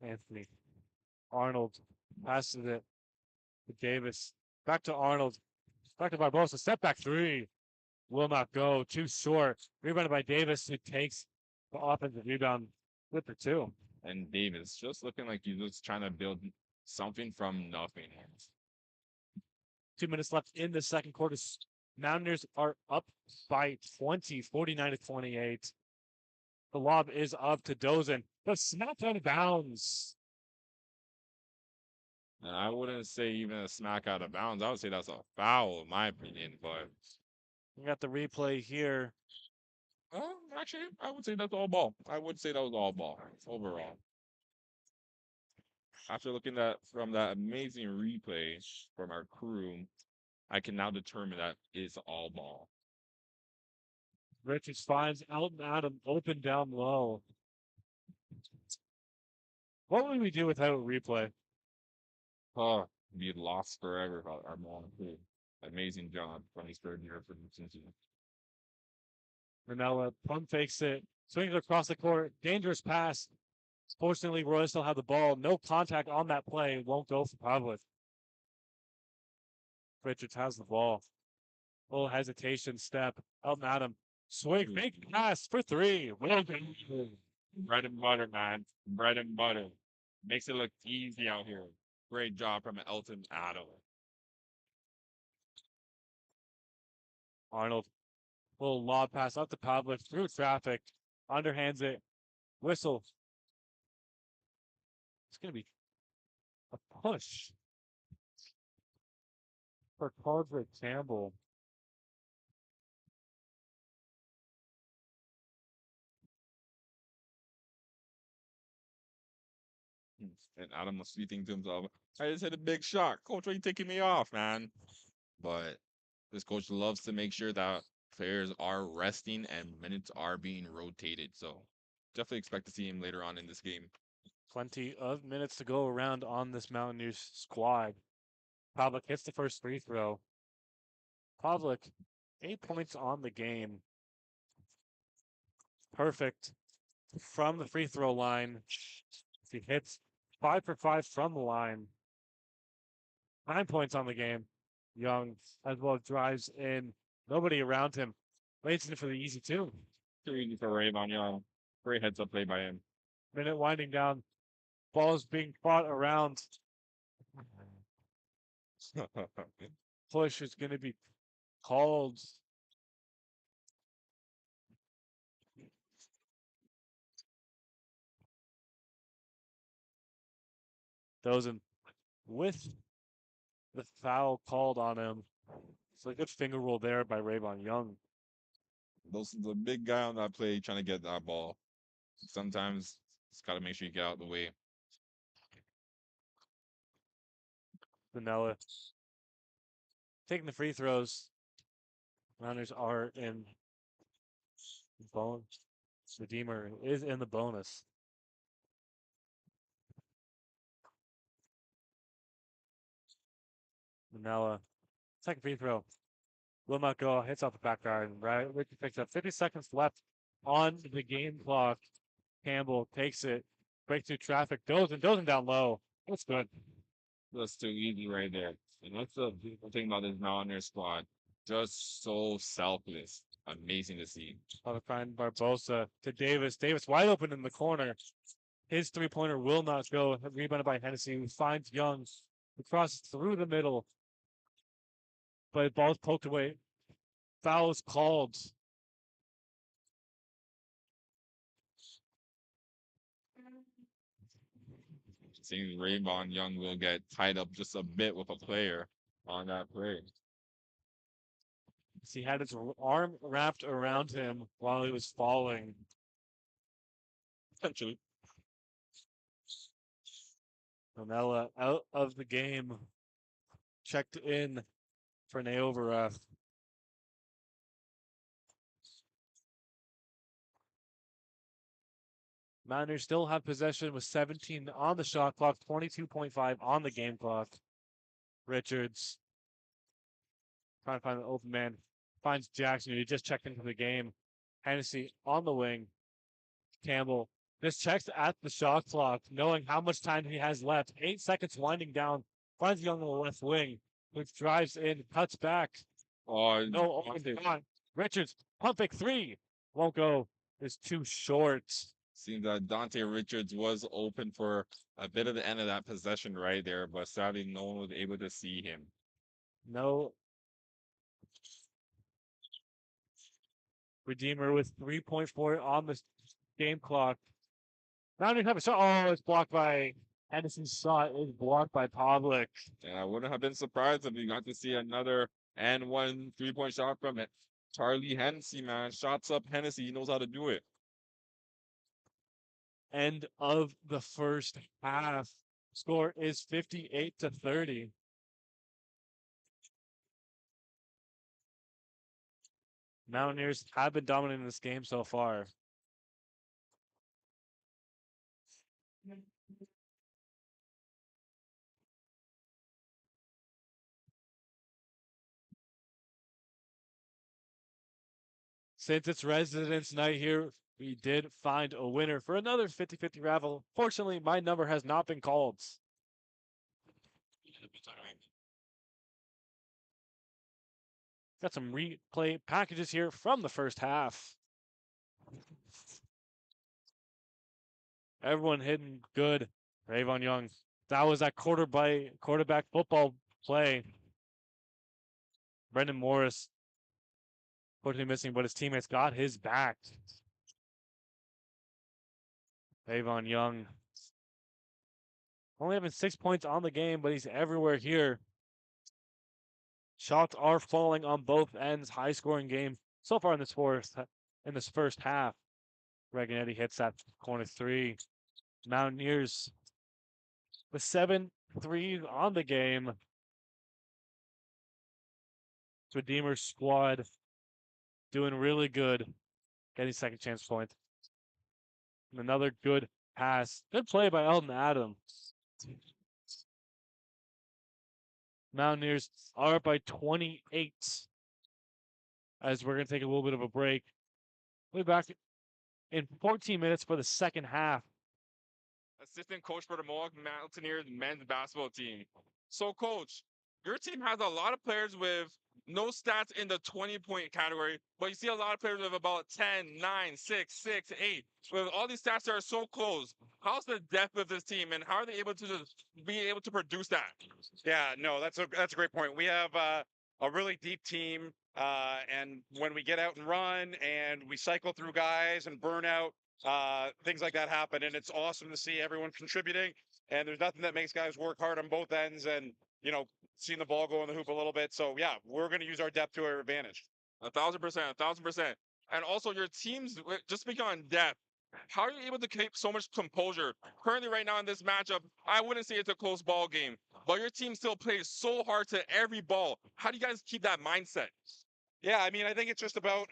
Anthony. Arnold passes it to Davis. Back to Arnold. Back to Barbosa. Step back three. Will not go. Too short. Rebounded by Davis, who takes the offensive rebound with the two. And Davis just looking like he's just trying to build something from nothing. 2 minutes left in the second quarter. Mountaineers are up by 20, 49 to 28. The lob is up to Dozen, but snapped out of bounds. And I wouldn't say even a smack out of bounds. I would say that's a foul, in my opinion. But We got the replay here. actually, I would say that's all ball. I would say that was all ball overall. After looking at from that amazing replay from our crew, I can now determine that is all ball. Richards finds Elton Adam open down low. What would we do without a replay? Oh, be lost forever about our ball. Amazing job from his third year for Cincinnati. Ranella pump fakes it, swings across the court, dangerous pass. Fortunately, Roy still had the ball. No contact on that play. Won't go for public. Richards has the ball. Little hesitation step. Elton Adam. Swing, big pass for three. Bread and butter, man. Bread and butter. Makes it look easy out here. Great job from Elton Adam. Arnold. Little lob pass up to Pavlik through traffic. Underhands it. Whistle. It's going to be a push for Caldrick Campbell. And Adam must be thinking to himself, I just hit a big shot. Coach, why are you taking me off, man? But this coach loves to make sure that players are resting and minutes are being rotated. So definitely expect to see him later on in this game. Plenty of minutes to go around on this Mountaineers squad. Pavlik hits the first free throw. Pavlik, 8 points on the game. Perfect from the free throw line. He hits 5 for 5 from the line. 9 points on the game. Young as well drives in. Nobody around him. Waits in for the easy two. Too easy for Rayvon Young. Great heads up play by him. Minute winding down. Ball is being fought around. Push is going to be called. Dozen with the foul called on him. It's a good finger roll there by Rayvon Young. Those the big guy on that play trying to get that ball. Sometimes it's got to make sure you get out of the way. Vanilla taking the free throws. Runners are in bonus. Redeemer is in the bonus. Manella, second free throw. Will not go. Hits off the back guard. Right, Richard picks up 50 seconds left on the game clock. Campbell takes it, breaks through traffic, Dozen down low. That's good. That's too easy right there. And that's the beautiful thing about this Mountaineer squad. Just so selfless. Amazing to see. On the find Barbosa to Davis. Davis wide open in the corner. His 3-pointer will not go. Rebounded by Hennessy, who finds Young, who crosses through the middle. But ball's poked away. Foul is called. Seeing Raybon Young will get tied up just a bit with a player on that play. He had his arm wrapped around him while he was falling. Potentially. Ronella out of the game. Checked in for Naovaref. Mountaineers still have possession with 17 on the shot clock, 22.5 on the game clock. Richards trying to find the open man. Finds Jackson, who just checked into the game. Hennessy on the wing. Campbell just checks at the shot clock, knowing how much time he has left. 8 seconds winding down. Finds Young on the left wing, which drives in, cuts back. Oh, No, Richards, pump fake 3. Won't go. Is too short. seems that Dante Richards was open for a bit of the end of that possession right there, but sadly no one was able to see him. No. Redeemer with 3.4 on the game clock. Mountaineers have a shot. Oh, it's blocked by Henderson's shot is blocked by Pavlik. And I wouldn't have been surprised if we got to see another and one 3-point shot from it. Charlie Hennessy, man, shots up Hennessy. He knows how to do it. End of the first half. Score is 58-30. Mountaineers have been dominating this game so far. Since it's residence night here, we did find a winner for another 50-50 raffle. Fortunately, my number has not been called. Got some replay packages here from the first half. Everyone hitting good. Ravon Young. That was that quarterback football play. Brendan Morris, unfortunately missing, but his teammates got his back. Ravon Young. Only having 6 points on the game, but he's everywhere here. Shots are falling on both ends. High scoring game so far in this first half. Reganetti hits that corner 3. Mountaineers with 7-3 on the game. Redeemer squad doing really good. Getting second chance point. And another good pass. Good play by Eldon Adams. Mountaineers are up by 28. As we're going to take a little bit of a break. We'll be back in 14 minutes for the second half. Assistant coach for the Mohawk Mountaineers men's basketball team. So, coach, your team has a lot of players with no stats in the 20-point category, but you see a lot of players with about 10, 9, 6, 6, 8. With all these stats that are so close, how's the depth of this team, and how are they able to just be able to produce that? Yeah, no, that's a great point. We have a really deep team, and when we get out and run and we cycle through guys and burnout, things like that happen, and it's awesome to see everyone contributing. And there's nothing that makes guys work hard on both ends, and seeing the ball go in the hoop a little bit. So yeah, we're going to use our depth to our advantage. 1,000%, 1,000%. And also, your teams, just speaking on depth, how are you able to keep so much composure? Currently, right now in this matchup, I wouldn't say it's a close ball game, but your team still plays so hard to every ball. How do you guys keep that mindset? Yeah, I mean, I think it's just about,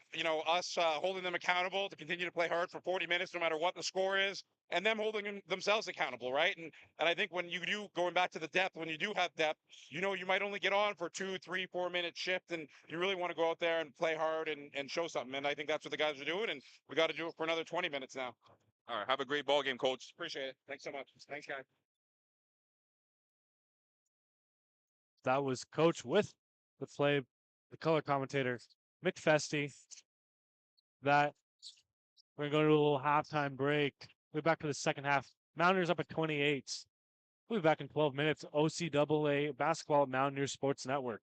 us holding them accountable to continue to play hard for 40 minutes, no matter what the score is, and them holding themselves accountable, right? And I think when you do, going back to the depth, when you do have depth, you might only get on for 2, 3, 4 minute shift, and you really want to go out there and play hard and show something. And I think that's what the guys are doing, and we got to do it for another 20 minutes now. All right, have a great ball game, coach. Appreciate it. Thanks so much. Thanks, guys. That was Coach with the color commentator, Mick Festi. That we're going to go to a little halftime break. We're back to the second half. Mountaineers up at 28. We'll be back in 12 minutes. OCAA basketball at Mountaineer Sports Network.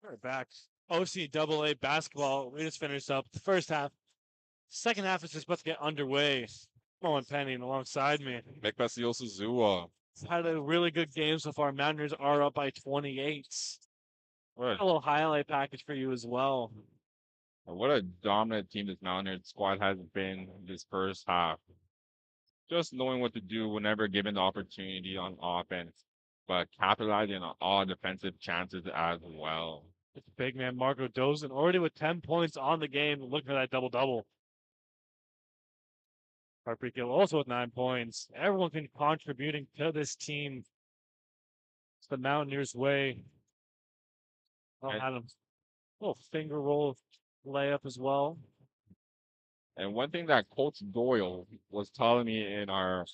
We're back. OCAA basketball. We just finished up the first half. Second half is just about to get underway. Owen Penny alongside me. Mekbasiosa Zua. Had a really good game so far. Mountaineers are up by 28. What A little highlight package for you as well. what a dominant team this Mountaineers squad has been this first half. Just knowing what to do whenever given the opportunity on offense, but capitalizing on all defensive chances as well. It's big man Marco Dozen already with 10 points on the game. Looking for that double double. Heartbreak Hill also with 9 points. Everyone can contributing to this team. It's the Mountaineers' way. Oh, And, Adams. Little finger roll layup as well. and one thing that Coach Doyle was telling me in our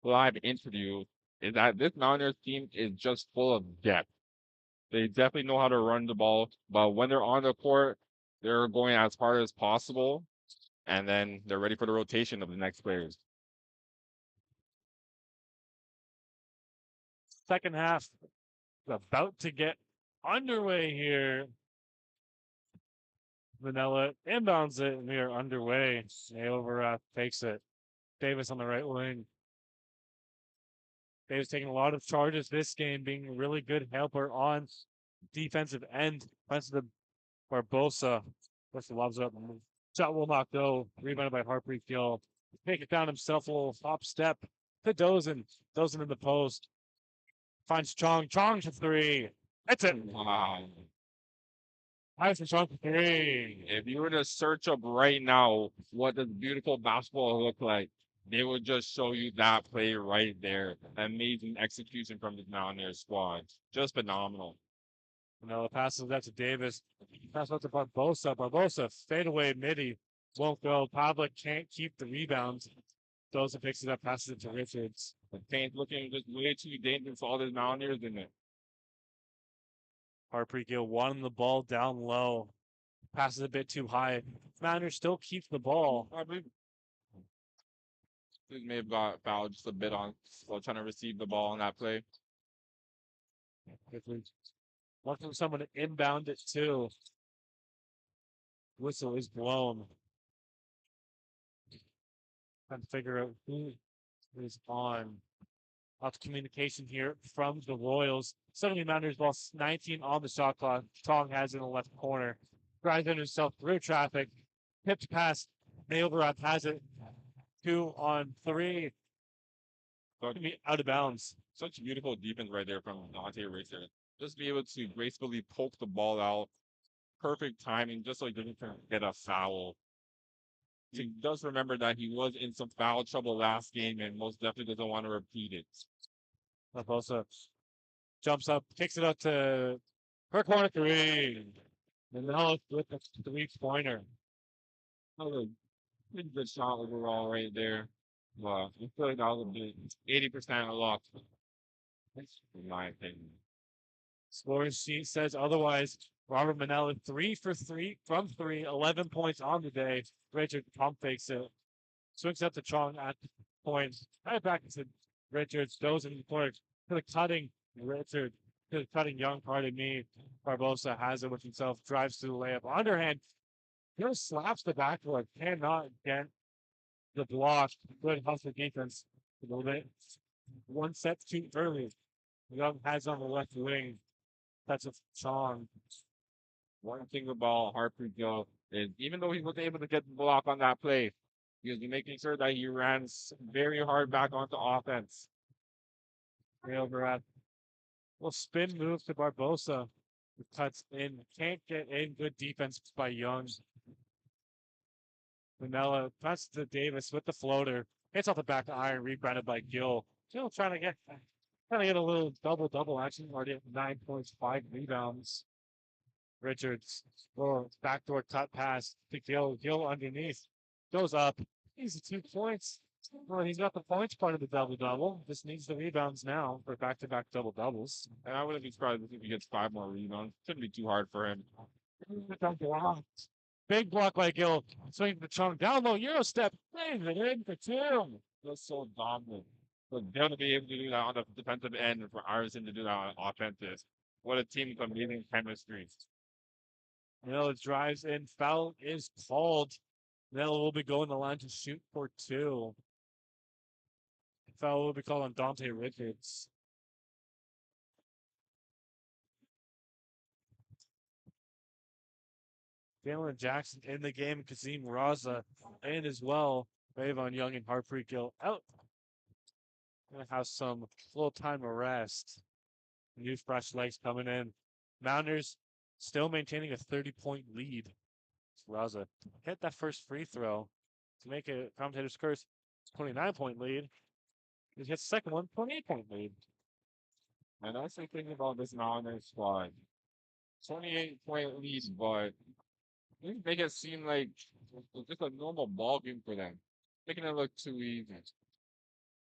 live interview is that this Mountaineers team is just full of depth. They definitely know how to run the ball, but when they're on the court, they're going as hard as possible, and then they're ready for the rotation of the next players. Second half is about to get underway here. Vanilla inbounds it, and we are underway. Over takes it. Davis on the right wing. Davis taking a lot of charges this game, being a really good helper on defensive end. That's the Barbosa. That's the lobs up. Shot will not go. Rebounded by Harpreet Gill. Take it down himself, a little hop step to Dozen. Dozen in the post. Finds Chong. Chong to three. That's it. Wow. Nice for Chong for three. If you were to search up right now what does beautiful basketball look like, they would just show you that play right there. Amazing execution from the Mountaineers squad. Just phenomenal. Passes that to Davis. Pass out to Barbosa. Barbosa, fadeaway midi. Won't go. Pavlik can't keep the rebound. Dozen picks it up, passes it to Richards. The paint's looking just way too dangerous for all these Mountaineers in it. Harpreet Gill won the ball down low. Passes a bit too high. Mountaineers still keeps the ball. I believe he may have got fouled just a bit on while trying to receive the ball on that play. Looking for someone to inbound it too. Whistle is blown. Trying to figure out who is on. Lots of communication here from the Royals. Suddenly Mountaineers ball 19 on the shot clock. Tong has it in the left corner. Drives in himself through traffic. Tipped pass. Nailverap has it. 2 on 3. Going to be out of bounds. Such beautiful defense right there from Dante Racer. Just be able to gracefully poke the ball out. Perfect timing, just so he doesn't get a foul. He does remember that he was in some foul trouble last game and most definitely doesn't want to repeat it. Barbosa jumps up, kicks it up to her corner three. And now with the three-pointer. Another pretty good shot overall right there. Well, I feel like that was a bit 80% of luck. In my opinion. Scoring sheet says otherwise. Robert Manella 3 for 3 from 3, 11 points on the day. Richard pump fakes it. Swings up to Chong at the point. Right back to Richards. Goes in the corner to the cutting Richard. To the cutting Young, pardon me. Barbosa has it with himself. Drives to the layup. Underhand. Just slaps the backboard. Cannot get the block. Good hustle defense. A little bit. One set too early. Young has on the left wing. That's a Chong. One thing about Harpreet Gill is even though he was able to get the block on that play, he was making sure that he ran very hard back onto offense. Over at well, spin move to Barbosa. Who cuts in. Can't get in. Good defense by Young. Manella pass to Davis with the floater. Hits off the back of iron, rebounded by Gill. Gill trying to get a little double action. Already at 9 points, 5 rebounds. Richards, backdoor cut pass to Gill. Gill underneath. Goes up. Easy 2 points. Well, he's got the points part of the double-double. Just needs the rebounds now for back-to-back double-doubles. And I wouldn't be surprised if he gets 5 more rebounds. Shouldn't be too hard for him. Big block by Gill. Swing the Chong down low. Euro step. Save it in for 2. That's so dominant. But they're going to be able to do that on the defensive end and for Iverson to do that on offensive. What a team with amazing chemistry. It drives in. Foul is called. Miller will be going the line to shoot for 2. Foul will be called on Dante Richards. Jalen Jackson in the game. Kazim Raza and as well. Ravon Young and Harpreet Gill out. Gonna have some little time of rest. New fresh legs coming in. Mountaineers still maintaining a 30-point lead. Raza hit that first free throw to make a commentator's curse 29-point lead. He gets the second one, 28-point lead. And that's the thing about this Mountaineers squad. 28-point lead, but they make it seem like it's just a normal ball game for them. Making it look too easy.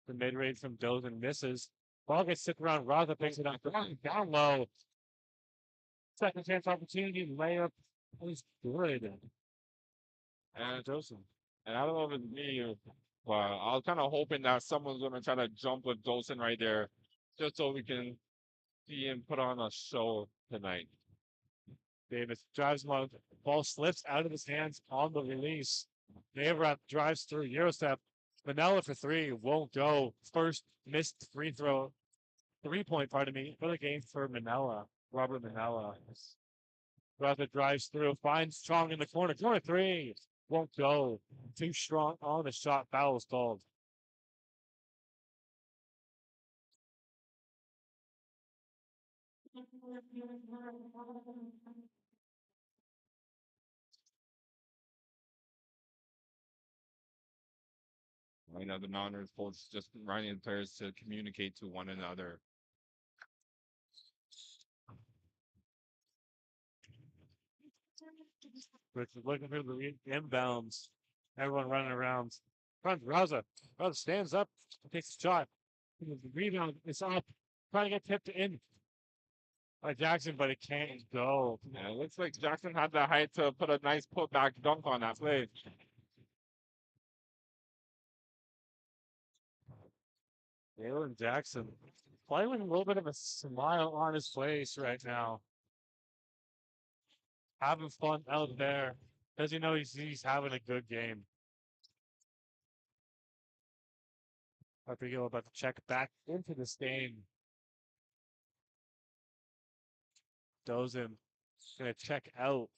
The mid-range from Dozen misses. Ball gets tipped around. Raza picks it up. Down low. Second chance opportunity. Layup is good. And Dosen. And I don't know if it's me, but I was kind of hoping that someone's going to try to jump with Dosen right there just so we can see him put on a show tonight. Davis drives him out. Ball slips out of his hands on the release. Navrap drives through. Eurostep. Manella for 3. Won't go. First missed free throw. 3-point, pardon me, for the game for Manella. Robert Manella. Raza drives through. Finds Chong in the corner. Corner 3. Won't go. Too strong on the shot. Foul is called. Right now, the Niners both just running players to communicate to one another. Which is looking for the inbounds. Everyone running around. Front Raza. Raza stands up, takes a shot. The rebound is up. Trying to get tipped in by Jackson, but it can't go. And it looks like Jackson had the height to put a nice putback dunk on that play. Jalen Jackson playing with a little bit of a smile on his face right now. Having fun out there. Does he know he's having a good game? Rodrigo about to check back into this game. Dozen gonna check out.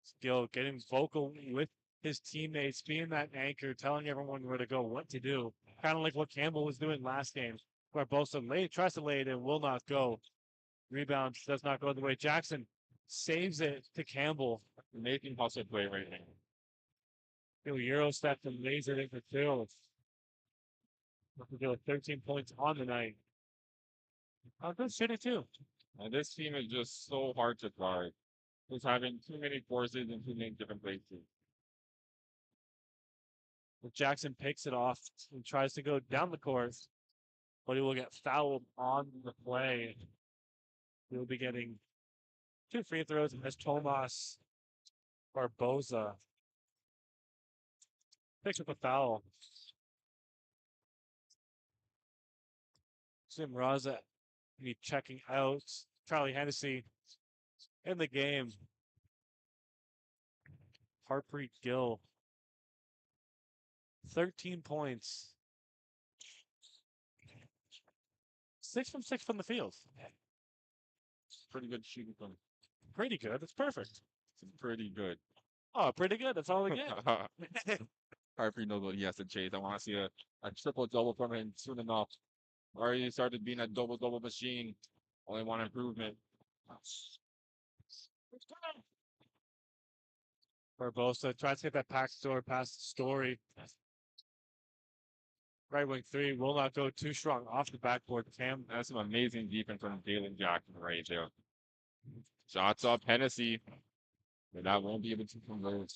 Skill getting vocal with his teammates, being that anchor, telling everyone where to go, what to do. Kind of like what Campbell was doing last game, where Bosa tries to lay it in, will not go. Rebound does not go the way. Jackson saves it to Campbell. Making hustle play right now. He'll Euro step and lays it in for two. With 13 points on the night. Good shooting too. And this team is just so hard to guard. He's having too many forces in too many different places. Jackson picks it off and tries to go down the court, but he will get fouled on the play. He'll be getting 2 free throws as Tomas Barboza picks up a foul. Sim Raza be checking out. Charlie Hennessy in the game. Harpreet Gill. 13 points. 6 from 6 from the field. Pretty good shooting from. Pretty good. That's perfect. It's pretty good. Oh, pretty good. That's all we get. Harvey knows what he has to chase. I want to see a triple double from him soon enough. Already started being a double double machine. Only one improvement. Barbosa tries to hit that pack store past the story. Right wing 3 will not go too strong off the backboard. Cam. That's some amazing defense from Jalen Jackson right there. Shots up Hennessy. But that won't be able to convert.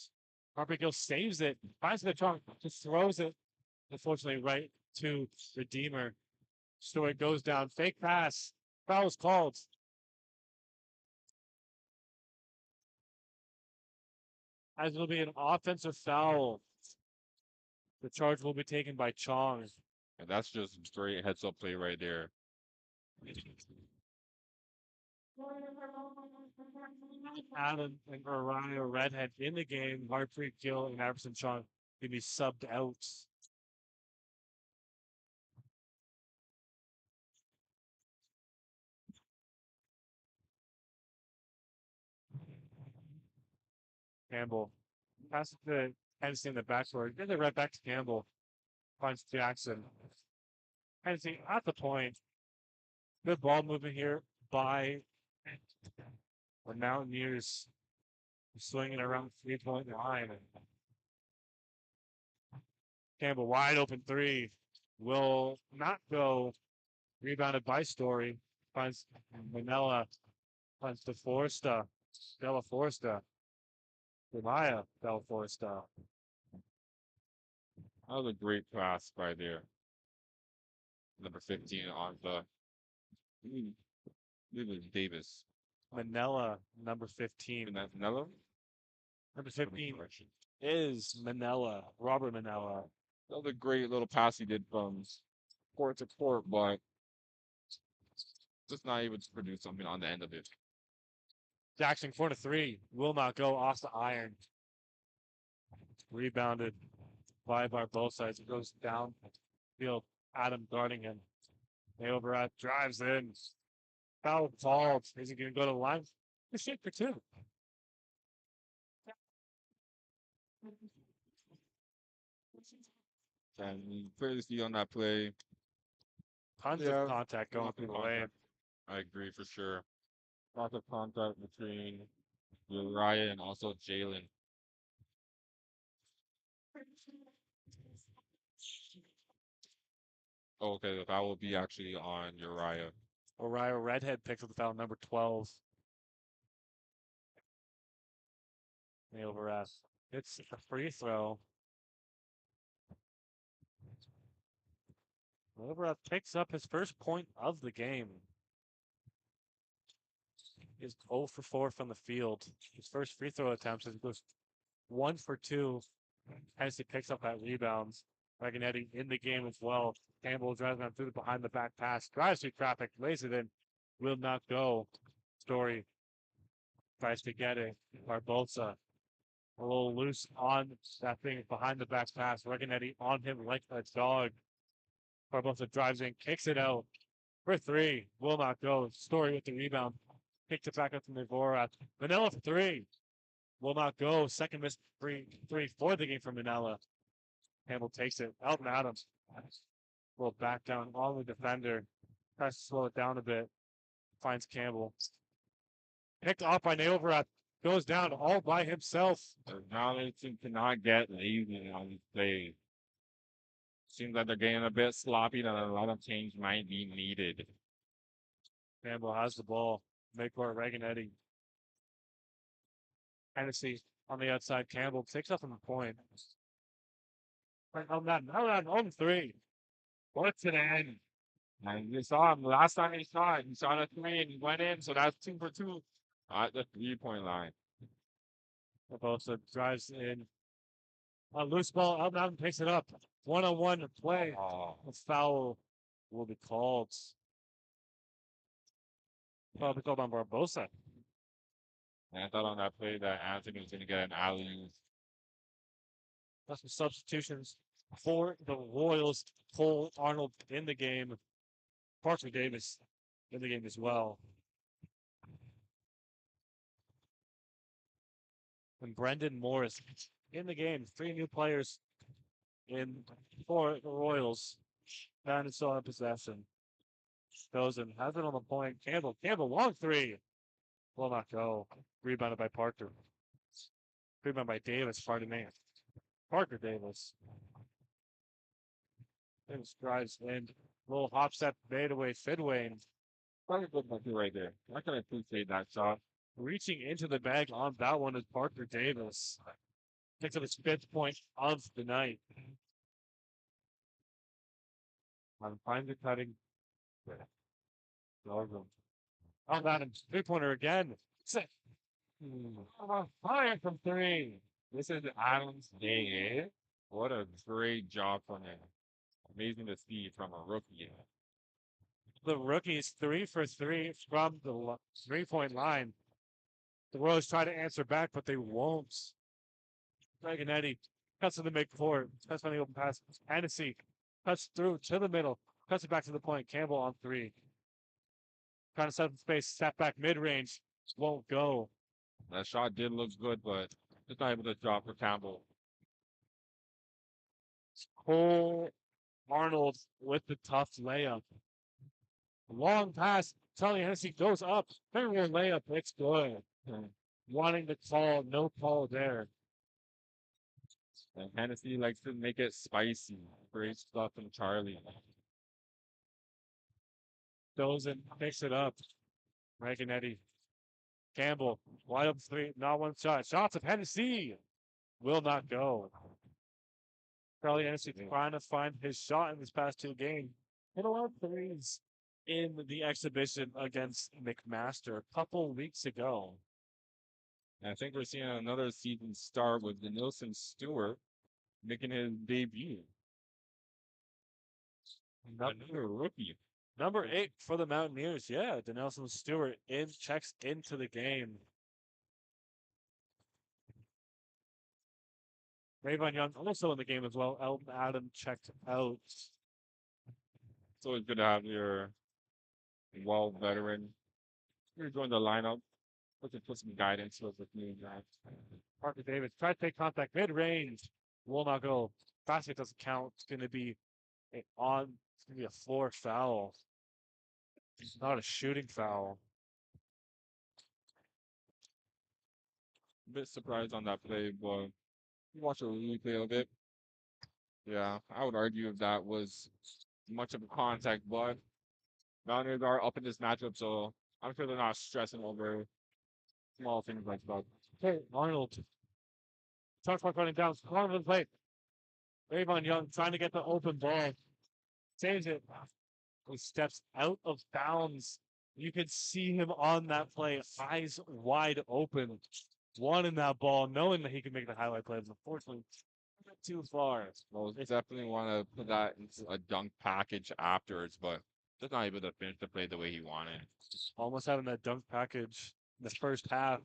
Harper Gill saves it, finds the trunk, just throws it, unfortunately, right to Redeemer. Story goes down, fake pass, foul is called. As it'll be an offensive foul. The charge will be taken by Chong. And that's just straight heads up play right there. Adam and Mariah Redhead in the game. Harpreet Gill and Iverson Chong will be subbed out. Campbell passes to Hennessy in the backboard. Then they're right back to Campbell. Finds Jackson. Hennessy at the point. Good ball movement here by the Mountaineers. Swinging around the 3-point line. Campbell wide open 3. Will not go. Rebounded by Story. Finds Manila. Finds DeForesta. Della Foresta. Maya Della Foresta. That was a great pass by there. Number 15 on the. It was Davis. Manila, number 15. And that's Nello? Number 15 is Manila, Robert Manila. That was a great little pass he did from court to court, but just not able to produce something on the end of it. Jackson 4-3 will not go off the iron. Rebounded by Barbosa as it goes down field. Adam guarding him. Overat drives in. Foul called. Is he going to go to the line? The shit for two. And you clearly see on that play. Tons Yeah, of contact going lots of through the lane. contact. I agree for sure. Lots of contact between Uriah and also Jalen. Oh, okay, the foul will be actually on Uriah. Orion Redhead picks up the foul number 12. Neil Barras. It's a free throw. Barras picks up his first point of the game. He's 0 for 4 from the field. His first free throw attempts. He goes 1 for 2. Hennessy picks up that rebound. Reganetti in the game as well. Campbell drives down through the behind the back pass. Drives through traffic. Lays it in. Will not go. Story tries to get it. Barbosa a little loose on that thing behind the back pass. Reganetti on him like a dog. Barbosa drives in, kicks it out for three. Will not go. Story with the rebound. Picked it back up from Dvorak. Manila for three. Will not go. Second missed three for the game for Manila. Campbell takes it. Elton Adams will back down on the defender. Tries to slow it down a bit. Finds Campbell. Picked off by Nailverat. Goes down all by himself. Now they seem to not get lazy on these plays. Seems like they're getting a bit sloppy and a lot of change might be needed. Campbell has the ball. Midcourt Reganetti. Hennessy on the outside. Campbell takes up on the point. On that on three. What's it end? And you saw him last time he saw it. He saw the three and he went in, so that's 2 for 2 at the 3-point line. Barbosa drives in. A loose ball. Elton Adams picks it up. 1-on-1 play. Oh, A foul will be called. Foul will be called on Barbosa. and I thought on that play that Anthony was going to get an alley. That's some substitutions for the Royals. Cole Arnold in the game. Parker Davis in the game as well. And Brendan Morris in the game. 3 new players in for the Royals. Down and still in possession. Goes and has it on the point. Campbell, long three. Will not go. Rebounded by Parker. Rebounded by Davis, pardon me. Parker Davis. Davis drives in. Little hop step made away Fidway. Probably good lucky right there. I can appreciate that shot. Reaching into the bag on that one is Parker Davis. Picks up his 5th point of the night. Finds it cutting. Oh, that 3-pointer again. Fire from 3. This is Adams' day, eh? What a great job from him. Amazing to see from a rookie. The rookie's 3 for 3 from the 3-point line. The Royals try to answer back, but they won't. Reganetti cuts to the midcourt. Cuts on the open pass. Hennessy cuts through to the middle. Cuts it back to the point. Campbell on 3. Trying to set up space. Step back mid-range. Won't go. That shot did look good, but just not able to drop for Campbell. Cole Arnold with the tough layup. Long pass. Tully Hennessy goes up. Fairway layup. It's good. Wanting to call. No call there. And Hennessy likes to make it spicy. Great stuff from Charlie. Goes and picks it up. Reganetti. Campbell. Wide up 3. Not one shot. Shots of Hennessy. Will not go. Charlie Hennessy trying to find his shot in this past 2 games. Hit a lot of threes in the exhibition against McMaster a couple weeks ago. And I think we're seeing another season start with Denilson Stewart making his debut. Another rookie. Number 8 for the Mountaineers. Yeah, Denelson Stewart checks into the game. Rayvon Young also in the game as well. Elton Adam checked out. It's always good to have your veteran You're join the lineup. Looking for some guidance with the new guys. Parker Davis try to take contact mid range. Will not go. Basket doesn't count. It's going to be It's going to be a floor foul. It's not a shooting foul. A bit surprised on that play, but you watch a replay of it. Yeah, I would argue if that was much of a contact, but Mountaineers are up in this matchup, so I'm sure they're not stressing over small things like that. Okay, Arnold. Talk about running down. Arnold play. Ravon Young trying to get the open ball. Saves it. He steps out of bounds. You could see him on that play, eyes wide open, wanting that ball, knowing that he could make the highlight plays. Unfortunately, too far. Well, they definitely want to put that into a dunk package afterwards, but just not able to finish the play the way he wanted. Almost having that dunk package in the first half.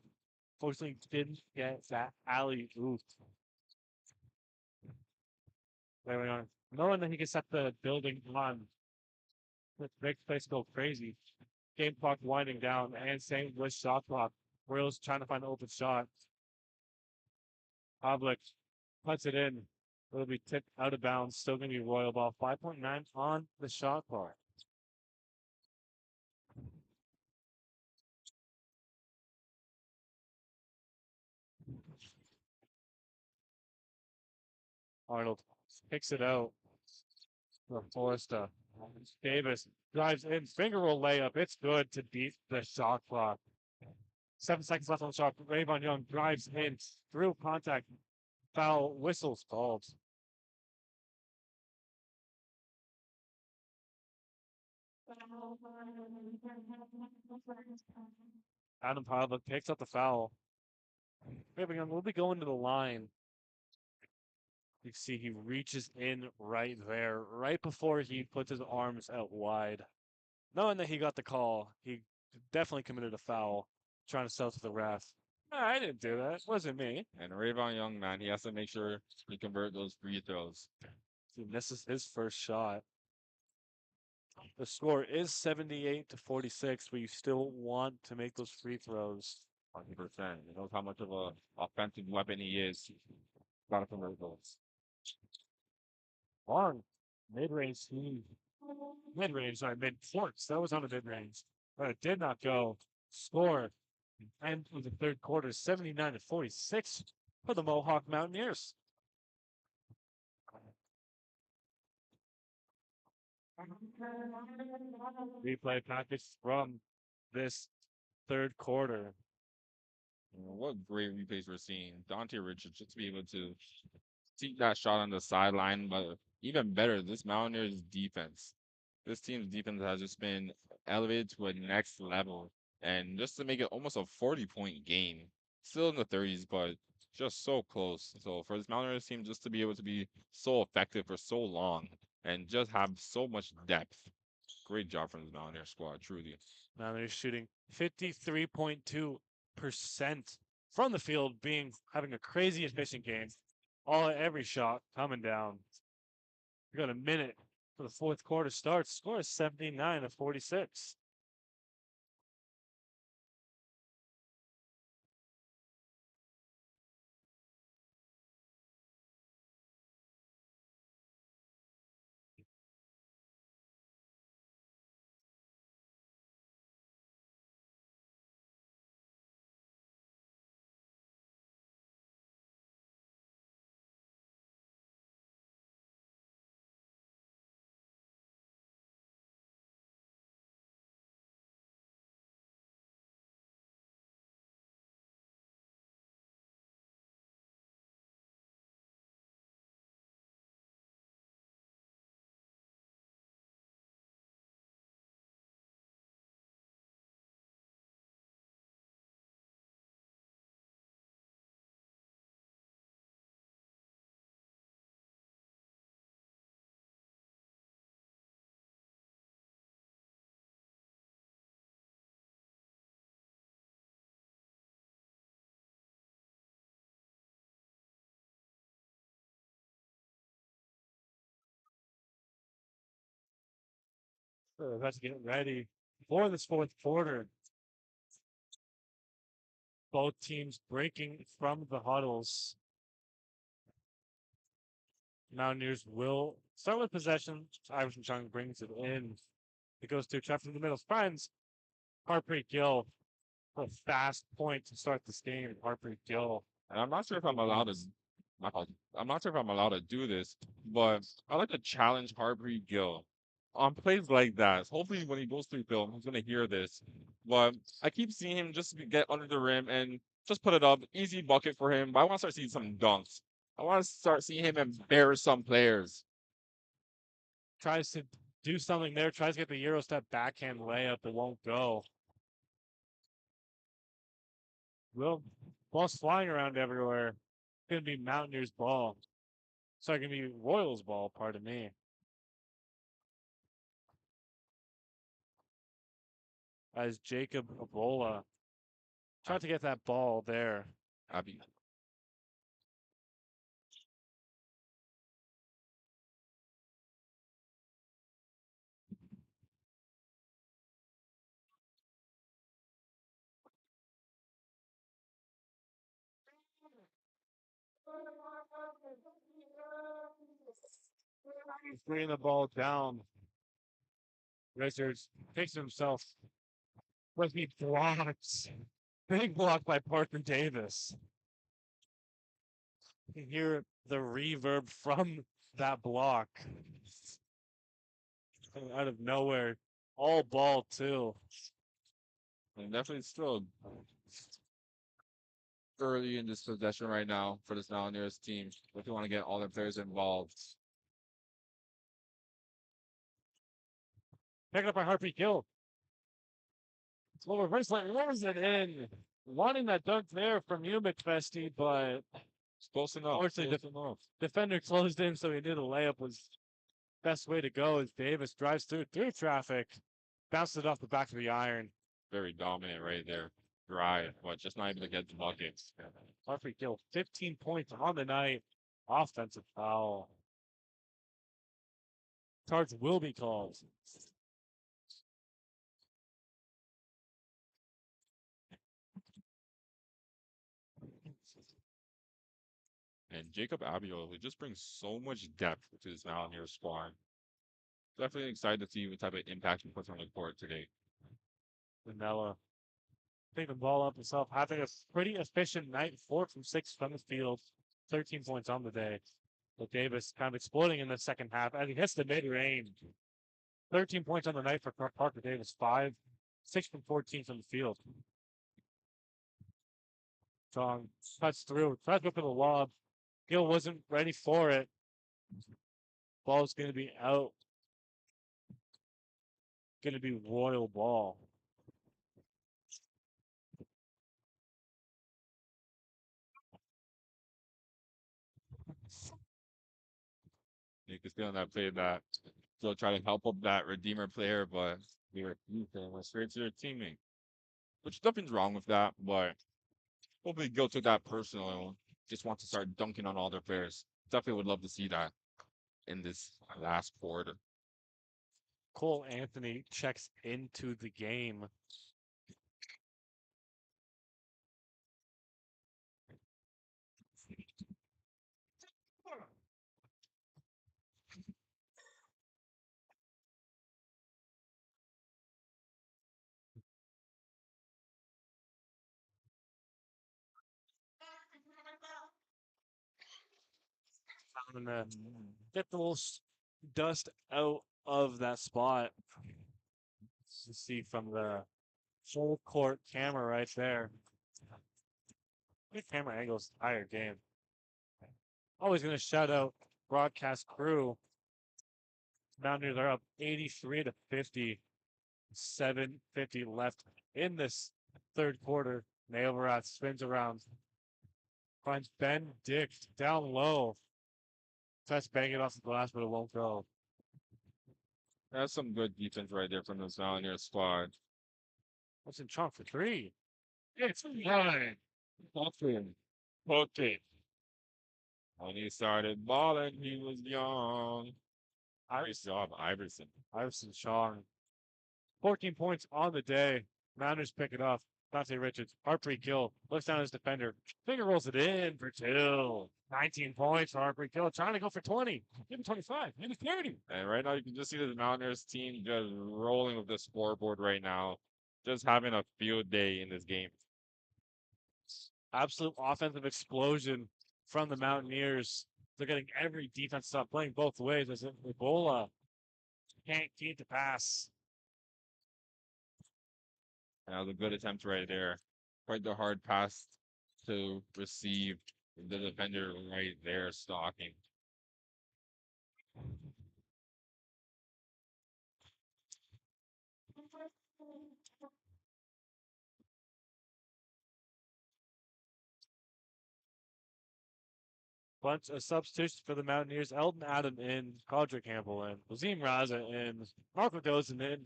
Fortunately, didn't get that alley oop. There we are. Knowing that he can set the building on, this makes the place go crazy. Game clock winding down, and same with shot clock. Royals trying to find an open shot. Public puts it in. It'll be tipped out of bounds. Still going to be Royal ball. 5.9 on the shot clock. Arnold kicks it out for Forresta. Davis drives in. Finger roll layup. It's good to beat the shot clock. 7 seconds left on the shot. Ravon Young drives in through contact. Foul whistles called. Adam Pavlik picks up the foul. Ravon Young will be going to the line. You see he reaches in right there, right before he puts his arms out wide. Knowing that he got the call, he definitely committed a foul, trying to sell to the ref. I didn't do that. It wasn't me. And Rayvon Young, man, he has to make sure he convert those free throws. He misses his first shot. The score is 78-46, but you still want to make those free throws. 100%. He knows how much of a offensive weapon he is. Gotta convert those. Long mid-range team. Mid-range, sorry, mid-courts. That was on a mid-range. But it did not go. Score. End of the third quarter, 79-46 for the Mohawk Mountaineers. Replay package from this third quarter. What great replays we're seeing. Dante Richards just to be able to see that shot on the sideline, but even better, this Mountaineers defense. This team's defense has just been elevated to a next level. And just to make it almost a 40-point game. Still in the 30s, but just so close. So for this Mountaineers team just to be able to be so effective for so long and just have so much depth. Great job from the Mountaineer squad, truly. Mountaineers shooting 53.2% from the field, having a crazy efficient game. Every shot coming down. We got a minute for the fourth quarter starts. Score is 79-46. So let's get ready for this fourth quarter. Both teams breaking from the huddles. Mountaineers will start with possession. Iverson Chung brings it in. It goes to Jeff in the middle. Finds Harpreet Gill. A fast point to start this game. Harpreet Gill. And I'm not sure if I'm allowed to. My apologies. I'm not sure if I'm allowed to do this, but I like to challenge Harpreet Gill on plays like that. Hopefully, when he goes through film, he's gonna hear this. But I keep seeing him just get under the rim and just put it up. Easy bucket for him. But I want to start seeing some dunks. I want to start seeing him embarrass some players. Tries to do something there. Tries to get the Euro step backhand layup. It won't go. Well, ball's flying around everywhere. It's gonna be Mountaineers ball. Sorry, gonna be Royals ball. Pardon me. As Jacob Ebola tried to get that ball there. Abby. He's bringing the ball down. Richards takes himself. But he blocks. Big block by Parker Davis. You can hear the reverb from that block. Coming out of nowhere. All ball, too. And definitely still early in this possession right now for this Mountaineers team. If you want to get all the players involved. Picked up by Harpreet Gill. Well, reverse lays it in. Wanting that dunk there from you, McFesty, but It's close enough. Unfortunately, Close enough. defender closed in, so he knew the layup was best way to go as Davis drives through traffic, bounces it off the back of the iron. Very dominant right there. Drive, but just not able to get the buckets. Harpreet Gill, 15 points on the night. Offensive foul. Charge will be called. And Jacob Abiel, who just brings so much depth to this Mountaineers squad. Definitely excited to see what type of impact he puts on the court today. Vanilla. Take the ball up himself, having a pretty efficient night. 4 from 6 from the field. 13 points on the day. But Davis kind of exploding in the second half as he hits the mid-range. 13 points on the night for Parker Davis. 6 from 14 from the field. Strong cuts through, tries to go for the lob. Gill wasn't ready for it. Ball's going to be out. Going to be Royal ball. You can see on that play that still try to help up that Redeemer player, but we were went straight to their teammate. Which nothing's wrong with that, but hopefully Gil took that personal and just wants to start dunking on all their players. Definitely would love to see that in this last quarter. Cole Anthony checks into the game. I'm gonna get the little dust out of that spot. You see from the full court camera right there. Good camera angles, entire game. Always gonna shout out broadcast crew. Mountaineers are up 83 to 50. 7:50 left in this third quarter. Nailverat spins around. Finds Ben Dick down low. Tries to bang it off the glass, but it won't go. That's some good defense right there from this Mountaineers squad. What's in trunk for 3? It's 9. Nothing. Okay. When he started balling, he was young. Nice job, Iverson. Iverson Chong. 14 points on the day. Mountaineers pick it up. Dante Richards, heartbreak kill, looks down at his defender, finger rolls it in for 2. 19 points, heartbreak kill, trying to go for 20, maybe 25, maybe 30. And right now, you can just see the Mountaineers team just rolling with the scoreboard right now, just having a field day in this game. Absolute offensive explosion from the Mountaineers. They're getting every defense stop playing both ways as Ebola can't keep the pass. That was a good attempt right there. Quite the hard pass to receive. The defender right there stalking. Bunch of substitutions for the Mountaineers. Eldon Adam in, Codric Campbell in, Lazim Raza in, Marco Dozen in.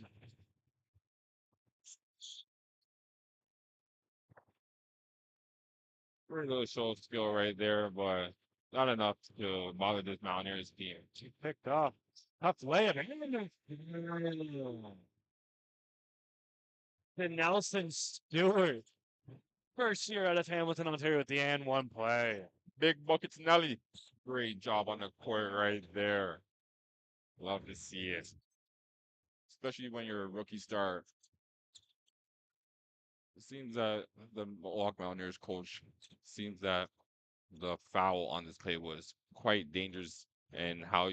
Pretty little show of skill right there, but not enough to bother this Mountaineers team. She picked off. Tough layup. To Nelson Stewart. First year out of Hamilton, Ontario with the and one play. Big buckets, Nelly. Great job on the court right there. Love to see it. Especially when you're a rookie star. It seems that the Mohawk Mountaineers coach seems that the foul on this play was quite dangerous and how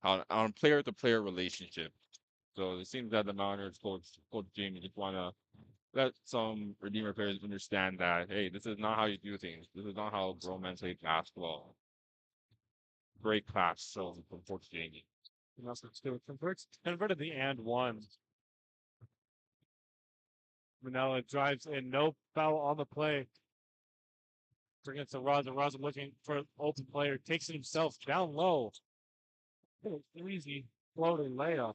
on player to player relationship. So it seems that the Mountaineers coach Jamie just wanna let some Redeemer players understand that hey, this is not how you do things. This is not how grown men play basketball. Great class, so from Coach Jamie. Nelson Stewart converted the and one. Manila drives in, no foul on the play. Against the Raza. Raza looking for an open player, takes it himself down low. Easy floating layup.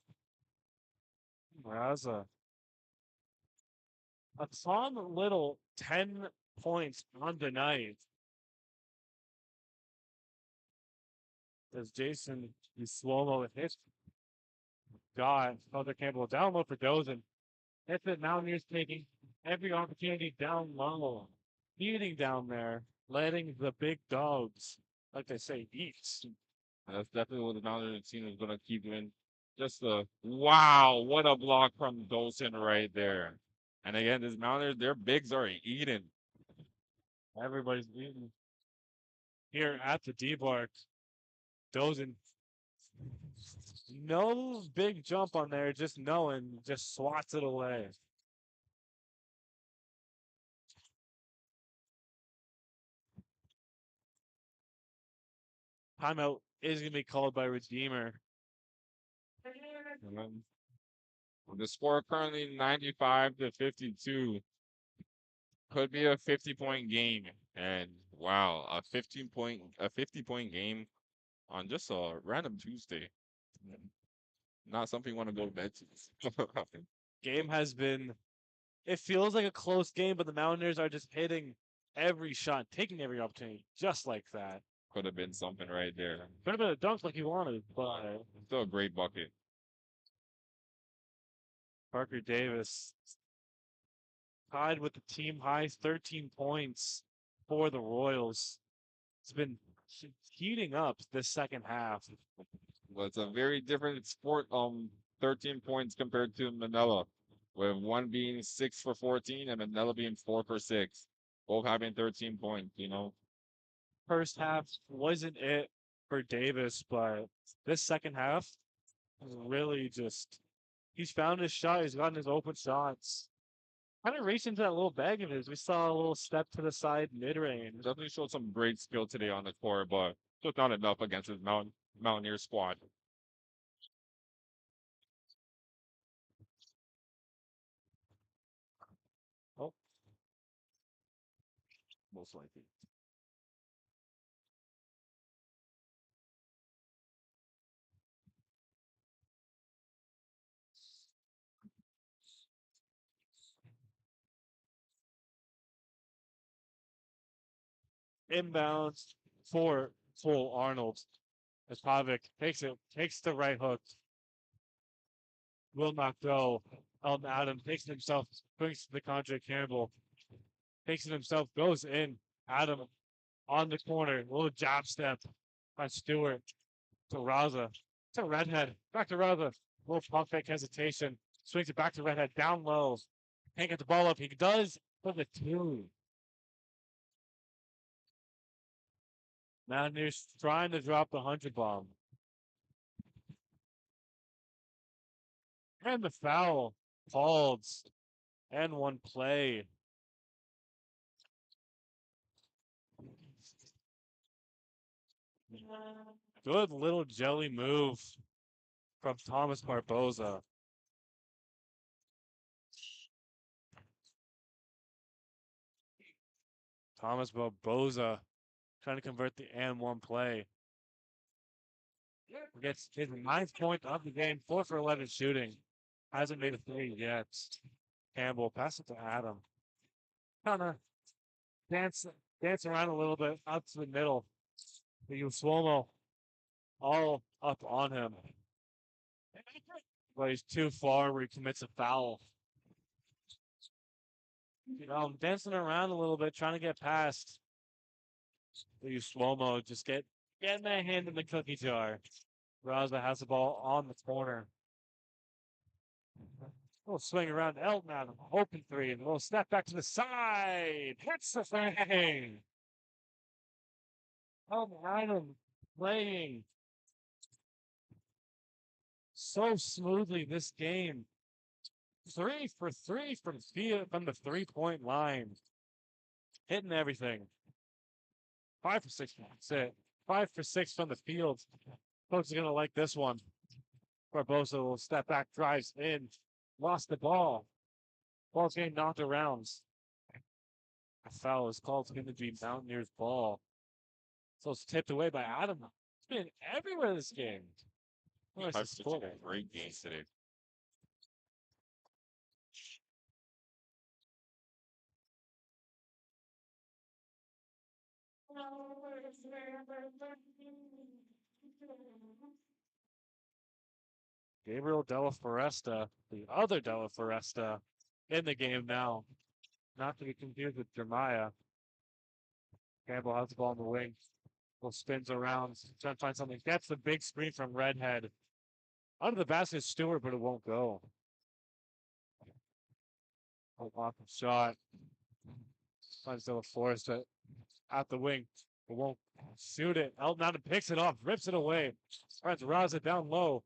Raza. A Tom Little 10 points on the night. As Jason is slow-mo with his God, Father Campbell down low for Dozen. That's it. Mountaineers taking every opportunity down low. Beating down there, letting the big dogs, like they say, eat. That's definitely what the Mountaineers team is gonna keep doing. Just a wow, what a block from Dolson right there. And again, this Mountaineers, their bigs are eating. Everybody's eating. Here at the D-Bark, Dozen. No big jump on there, just knowing, just swats it away. Timeout is going to be called by Redeemer. The score currently 95-52. Could be a 50-point game. And wow, a 50-point game on just a random Tuesday. Not something you want to go to bed to. Game has been, it feels like a close game, but the Mountaineers are just hitting every shot, taking every opportunity, just like that. Could have been something right there. Could have been a dunk like he wanted, but Still a great bucket. Parker Davis tied with the team highs, 13 points for the Royals. It's been heating up this second half. Well, it's a very different sport. 13 points compared to Manila, with one being 6 for 14 and Manila being 4 for 6, both having 13 points. First half wasn't it for Davis, but this second half is really just, he's found his shot. He's gotten his open shots. Kind of reached into that little bag of his. We saw a little step to the side mid-range. Definitely showed some great skill today on the court, but just not enough against his Mountaineer squad. Oh, Most likely. inbounds for full Arnold. As Pavic takes the right hook. Will not go. Elton Adams takes it himself, brings to the contract Campbell. takes it himself, goes in. Adam on the corner, little jab step by Stewart to Raza, to Redhead, back to Raza, little pump fake hesitation, swings it back to Redhead, down low, can't get the ball up. He does for the two. Mountaineers trying to drop the 100 bomb. And the foul called. And one play. Good little jelly move from Thomas Barboza. Thomas Barboza trying to convert the and one play. Gets his 9th point of the game, 4 for 11 shooting. Hasn't made a three yet. Campbell pass it to Adam. Kind of dance around a little bit up to the middle. The Swomo all up on him. But he's too far where he commits a foul. Dancing around a little bit, trying to get past. The Swomo just getting that hand in the cookie jar. Raza has the ball on the corner. Little swing around Elton Adam, open three, and a little step back to the side. Hits the thing. Elton Adam playing so smoothly this game. 3 for 3 from the 3-point line. Hitting everything. 5 for 6. That's it. 5 for 6 from the field. Folks are going to like this one. Barbosa will step back, drives in, lost the ball. Ball's getting knocked around. A foul is called. It's going to be Mountaineers' ball. So it's tipped away by Adam. It's been everywhere this game. Such a great game today. Gabriel Della Foresta, the other Della Foresta, in the game now. Not to be confused with Jeremiah. Campbell has the ball in the wing. Spins around, trying to find something. Gets the big screen from Redhead. Under the basket is Stewart, but it won't go. Off the shot. Finds Della Foresta at the wing. But won't shoot it. Elton Adam picks it off, rips it away. Finds Raza down low.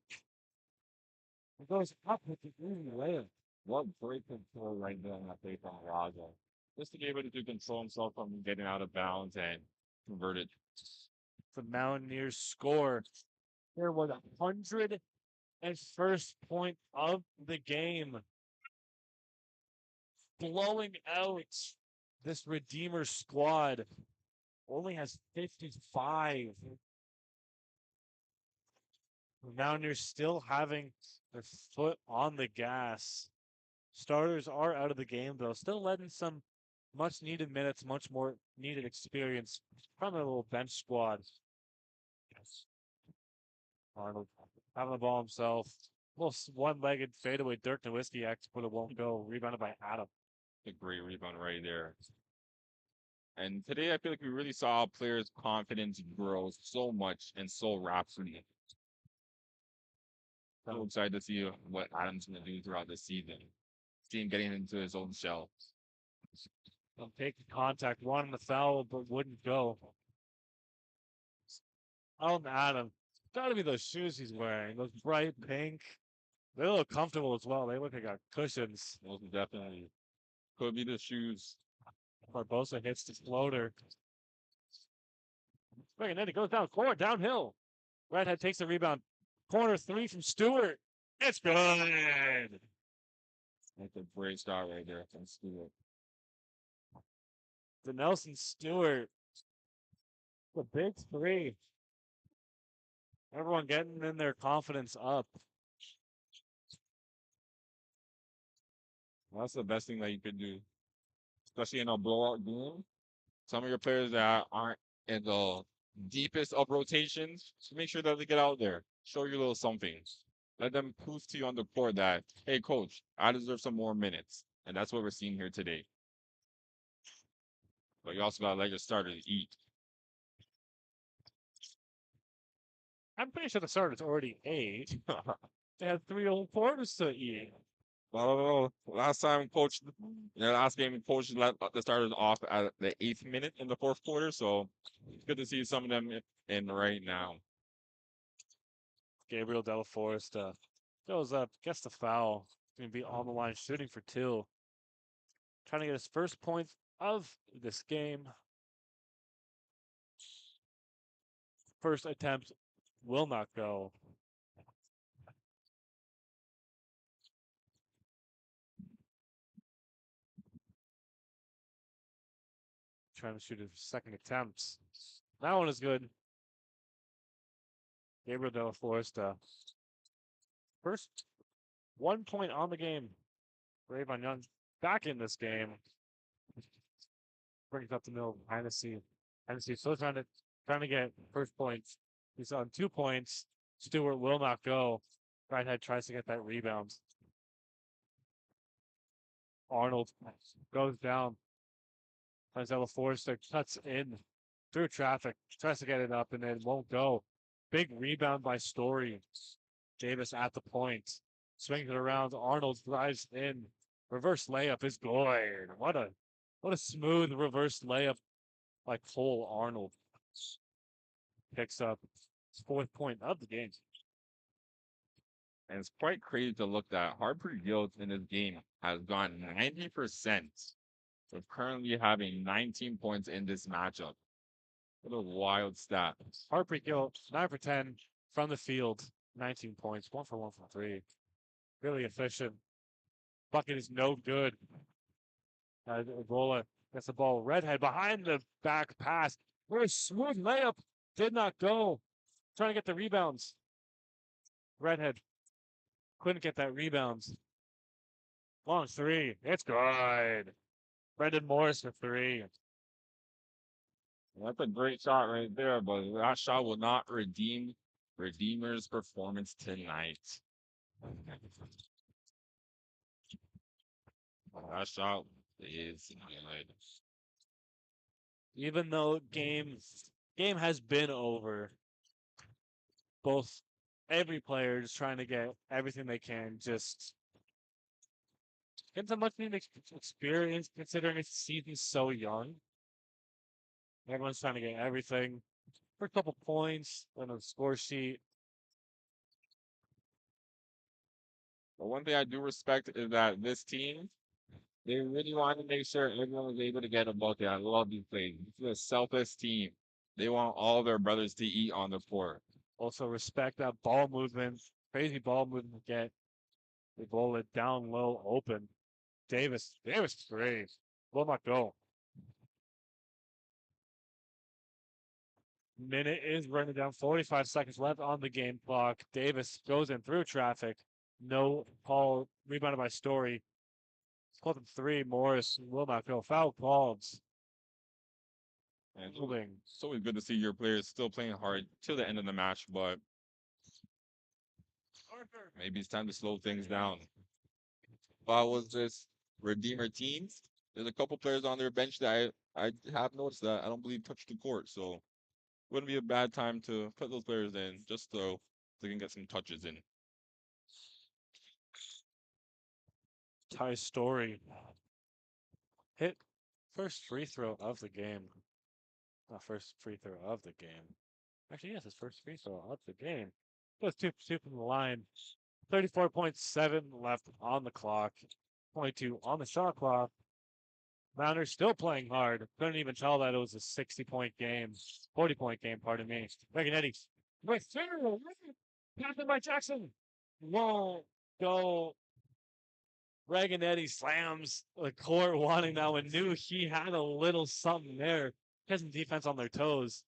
It goes up with the green layup. What great control right there on that play from Raza. Just to be able to control himself from getting out of bounds and convert it. The Mountaineers score. There was 101st point of the game. Blowing out this Redeemer squad. Only has 55. The Mountaineers still having their foot on the gas. Starters are out of the game, though. Still letting some much needed minutes, much more needed experience from a little bench squad. Yes. Arnold having the ball himself. Little one-legged fadeaway Dirk Nowitzki act, but it won't go. Rebounded by Adam. A great rebound right there. And today I feel like we really saw players' confidence grow so much and so rapidly. So excited to see what Adam's going to do throughout the season. See him getting into his own shell. Taking contact, wanting the foul, but wouldn't go. Adam. Gotta be those shoes he's wearing. Those bright pink. They look comfortable as well. They look like cushions. Those definitely could be the shoes. Barbosa hits the floater. And then it goes down court, downhill. Redhead takes the rebound. Corner three from Stewart. It's good. That's a great start right there from Stewart. The Nelson Stewart. The big three. Everyone getting in their confidence up. Well, that's the best thing that you could do, especially in a blowout game. Some of your players that aren't in the deepest of rotations, so make sure that they get out there, show you a little something. Let them prove to you on the court that, hey, coach, I deserve some more minutes. And that's what we're seeing here today. but you also gotta let your starters eat. I'm pretty sure the starters already ate. They had 3 whole quarters to eat. Well, last time coach, last game coach let the starters off at the 8th minute in the fourth quarter, so it's good to see some of them in right now. Gabriel Della Foresta goes up, gets the foul. Going to be on the line shooting for 2. Trying to get his first points of this game. First attempt will not go. Trying to shoot his second attempt. That one is good. Gabriel Della Foresta. First 1 point on the game. Rayvon Young back in this game. Brings up the middle. Hennessy still trying to get first points. He's on 2 points. Stewart will not go. Righthead tries to get that rebound. Arnold goes down. Della Foresta cuts in through traffic. Tries to get it up and it won't go. Big rebound by Story. Davis at the point. Swings it around. Arnold drives in. Reverse layup is good. What a smooth reverse layup by Cole Arnold. Picks up his 4th point of the game. And it's quite crazy to look at. Harper Guild in this game has gone 90%, with currently having 19 points in this matchup. What a wild stat. Harper Gill, 9 for 10 from the field, 19 points, 1 for 1 from 3. Really efficient. Bucket is no good. Ebola gets the ball. Redhead behind the back pass. Very smooth layup. Did not go. Trying to get the rebounds. Redhead couldn't get that rebounds. Long 3. It's good. Brendan Morris for 3. That's a great shot right there, but that shot will not redeem Redeemer's performance tonight. That shot is good. Even though game has been over, both every player is trying to get everything they can, just get some much needed experience considering its season's so young. Everyone's trying to get everything for a couple points on a score sheet. But one thing I do respect is that this team, they really want to make sure everyone was able to get a bucket. I love these plays. This is a selfless team. They want all their brothers to eat on the court. Also respect that ball movement, crazy ball movement get. They bowl it down low, open. Davis great. Will not go. Minute is running down. 45 seconds left on the game clock. Davis goes in through traffic. No call. Rebounded by Story. Called him 3. Morris will not go. Foul called. And Moving. it's always good to see your players still playing hard till the end of the match, but maybe it's time to slow things down. If I was this Redeemer team, there's a couple players on their bench that I have noticed that I don't believe touched the court, so wouldn't be a bad time to put those players in just so they can get some touches in. Ty Story hit first free throw of the game. Not first free throw of the game. Actually, yes, his first free throw of the game. Goes 2 from the line. 34.7 left on the clock. 22 on the shot clock. Mounters still playing hard. Couldn't even tell that it was a 60-point game. 40-point game, pardon me. Reagan Eddy. With through. Captain by Jackson. Won't go. Reagan Eddy slams the court, wanting that one. Knew he had a little something there. Has some defense on their toes.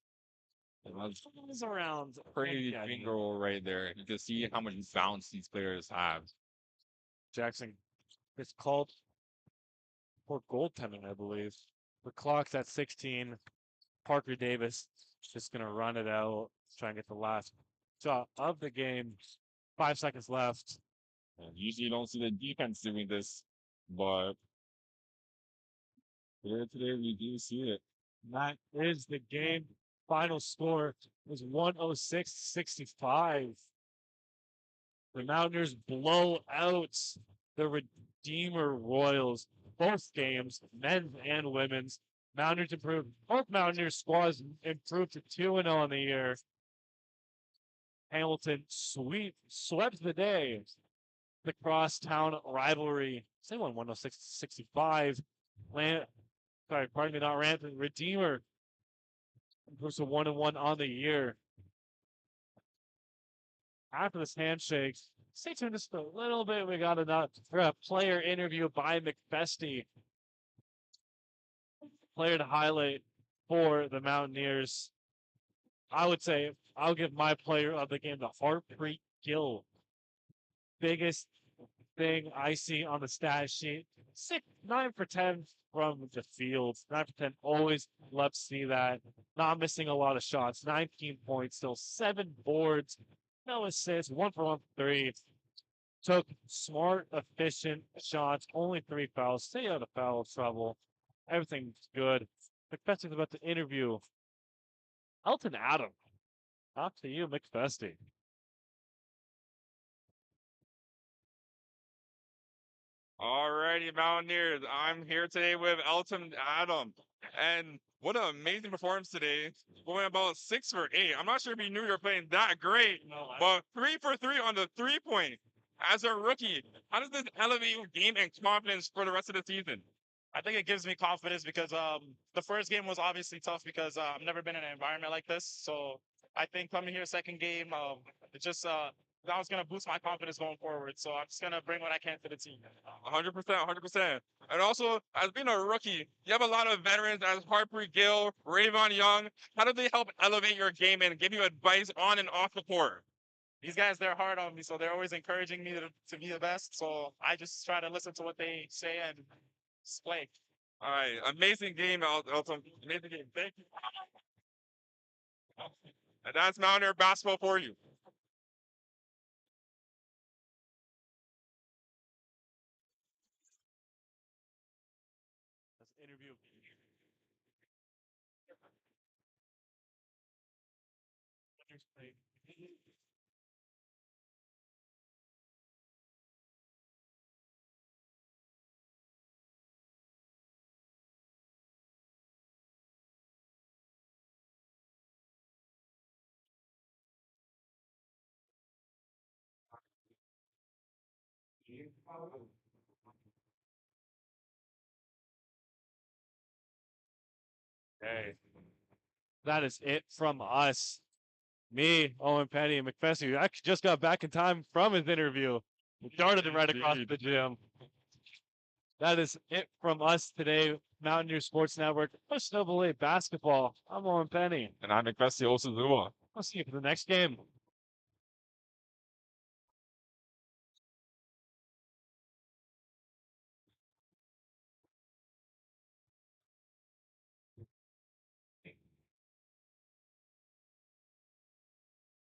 Comes around. Crazy finger roll right there. You can see how much bounce these players have. Jackson is called for goaltending, I believe. The clock's at 16. Parker Davis just going to run it out, try and get the last shot of the game. 5 seconds left. And usually you don't see the defense doing this, but Here today, we do see it. That is the game. Final score was 106-65. The Mountaineers blow out the Redeemer Royals. Both games, men's and women's. Mountaineers improved. Both Mountaineers squads improved to 2-0 on the year. Hamilton swept the day. The crosstown rivalry. They won 106-65. Pardon me, not Rampant. Redeemer improves to 1-1 on the year. After this handshake, stay tuned just a little bit. We got a player interview by McFesty. Player to highlight for the Mountaineers. I would say I'll give my player of the game to Harpreet Gill. Biggest thing I see on the stat sheet. 9 for 10 from the field. 9 for 10. Always love to see that. Not missing a lot of shots. 19 points, still 7 boards. No assists, 1 for 1 for 3. Took smart, efficient shots. Only 3 fouls. Stay out of foul trouble. Everything's good. McFesty's about to interview Elton Adam. Up to you, McFesty. Alrighty, Mountaineers. I'm here today with Elton Adam. And what an amazing performance today. Going about 6 for 8. I'm not sure if you knew you were playing that great, but 3 for 3 on the 3-point. As a rookie, how does this elevate your game and confidence for the rest of the season? I think it gives me confidence because the first game was obviously tough because I've never been in an environment like this. So I think coming here second game, it just that was gonna boost my confidence going forward. So I'm just gonna bring what I can to the team. 100%, 100%. And also, as being a rookie, you have a lot of veterans as Harpreet Gill, Rayvon Young. How do they help elevate your game and give you advice on and off the court? These guys, they're hard on me, so they're always encouraging me to be the best. So I just try to listen to what they say and just play. All right, amazing game, Elton. Amazing game. Thank you. And that's Mountaineer basketball for you. Let's interview. Hey, that is it from us. Me, Owen Penny, and McFesty, who actually just got back in time from his interview. We darted him right across the gym. That is it from us today. Mountaineer Sports Network, Push NCAA basketball. I'm Owen Penny. And I'm McFesty Olsen Lua. I'll see you for the next game.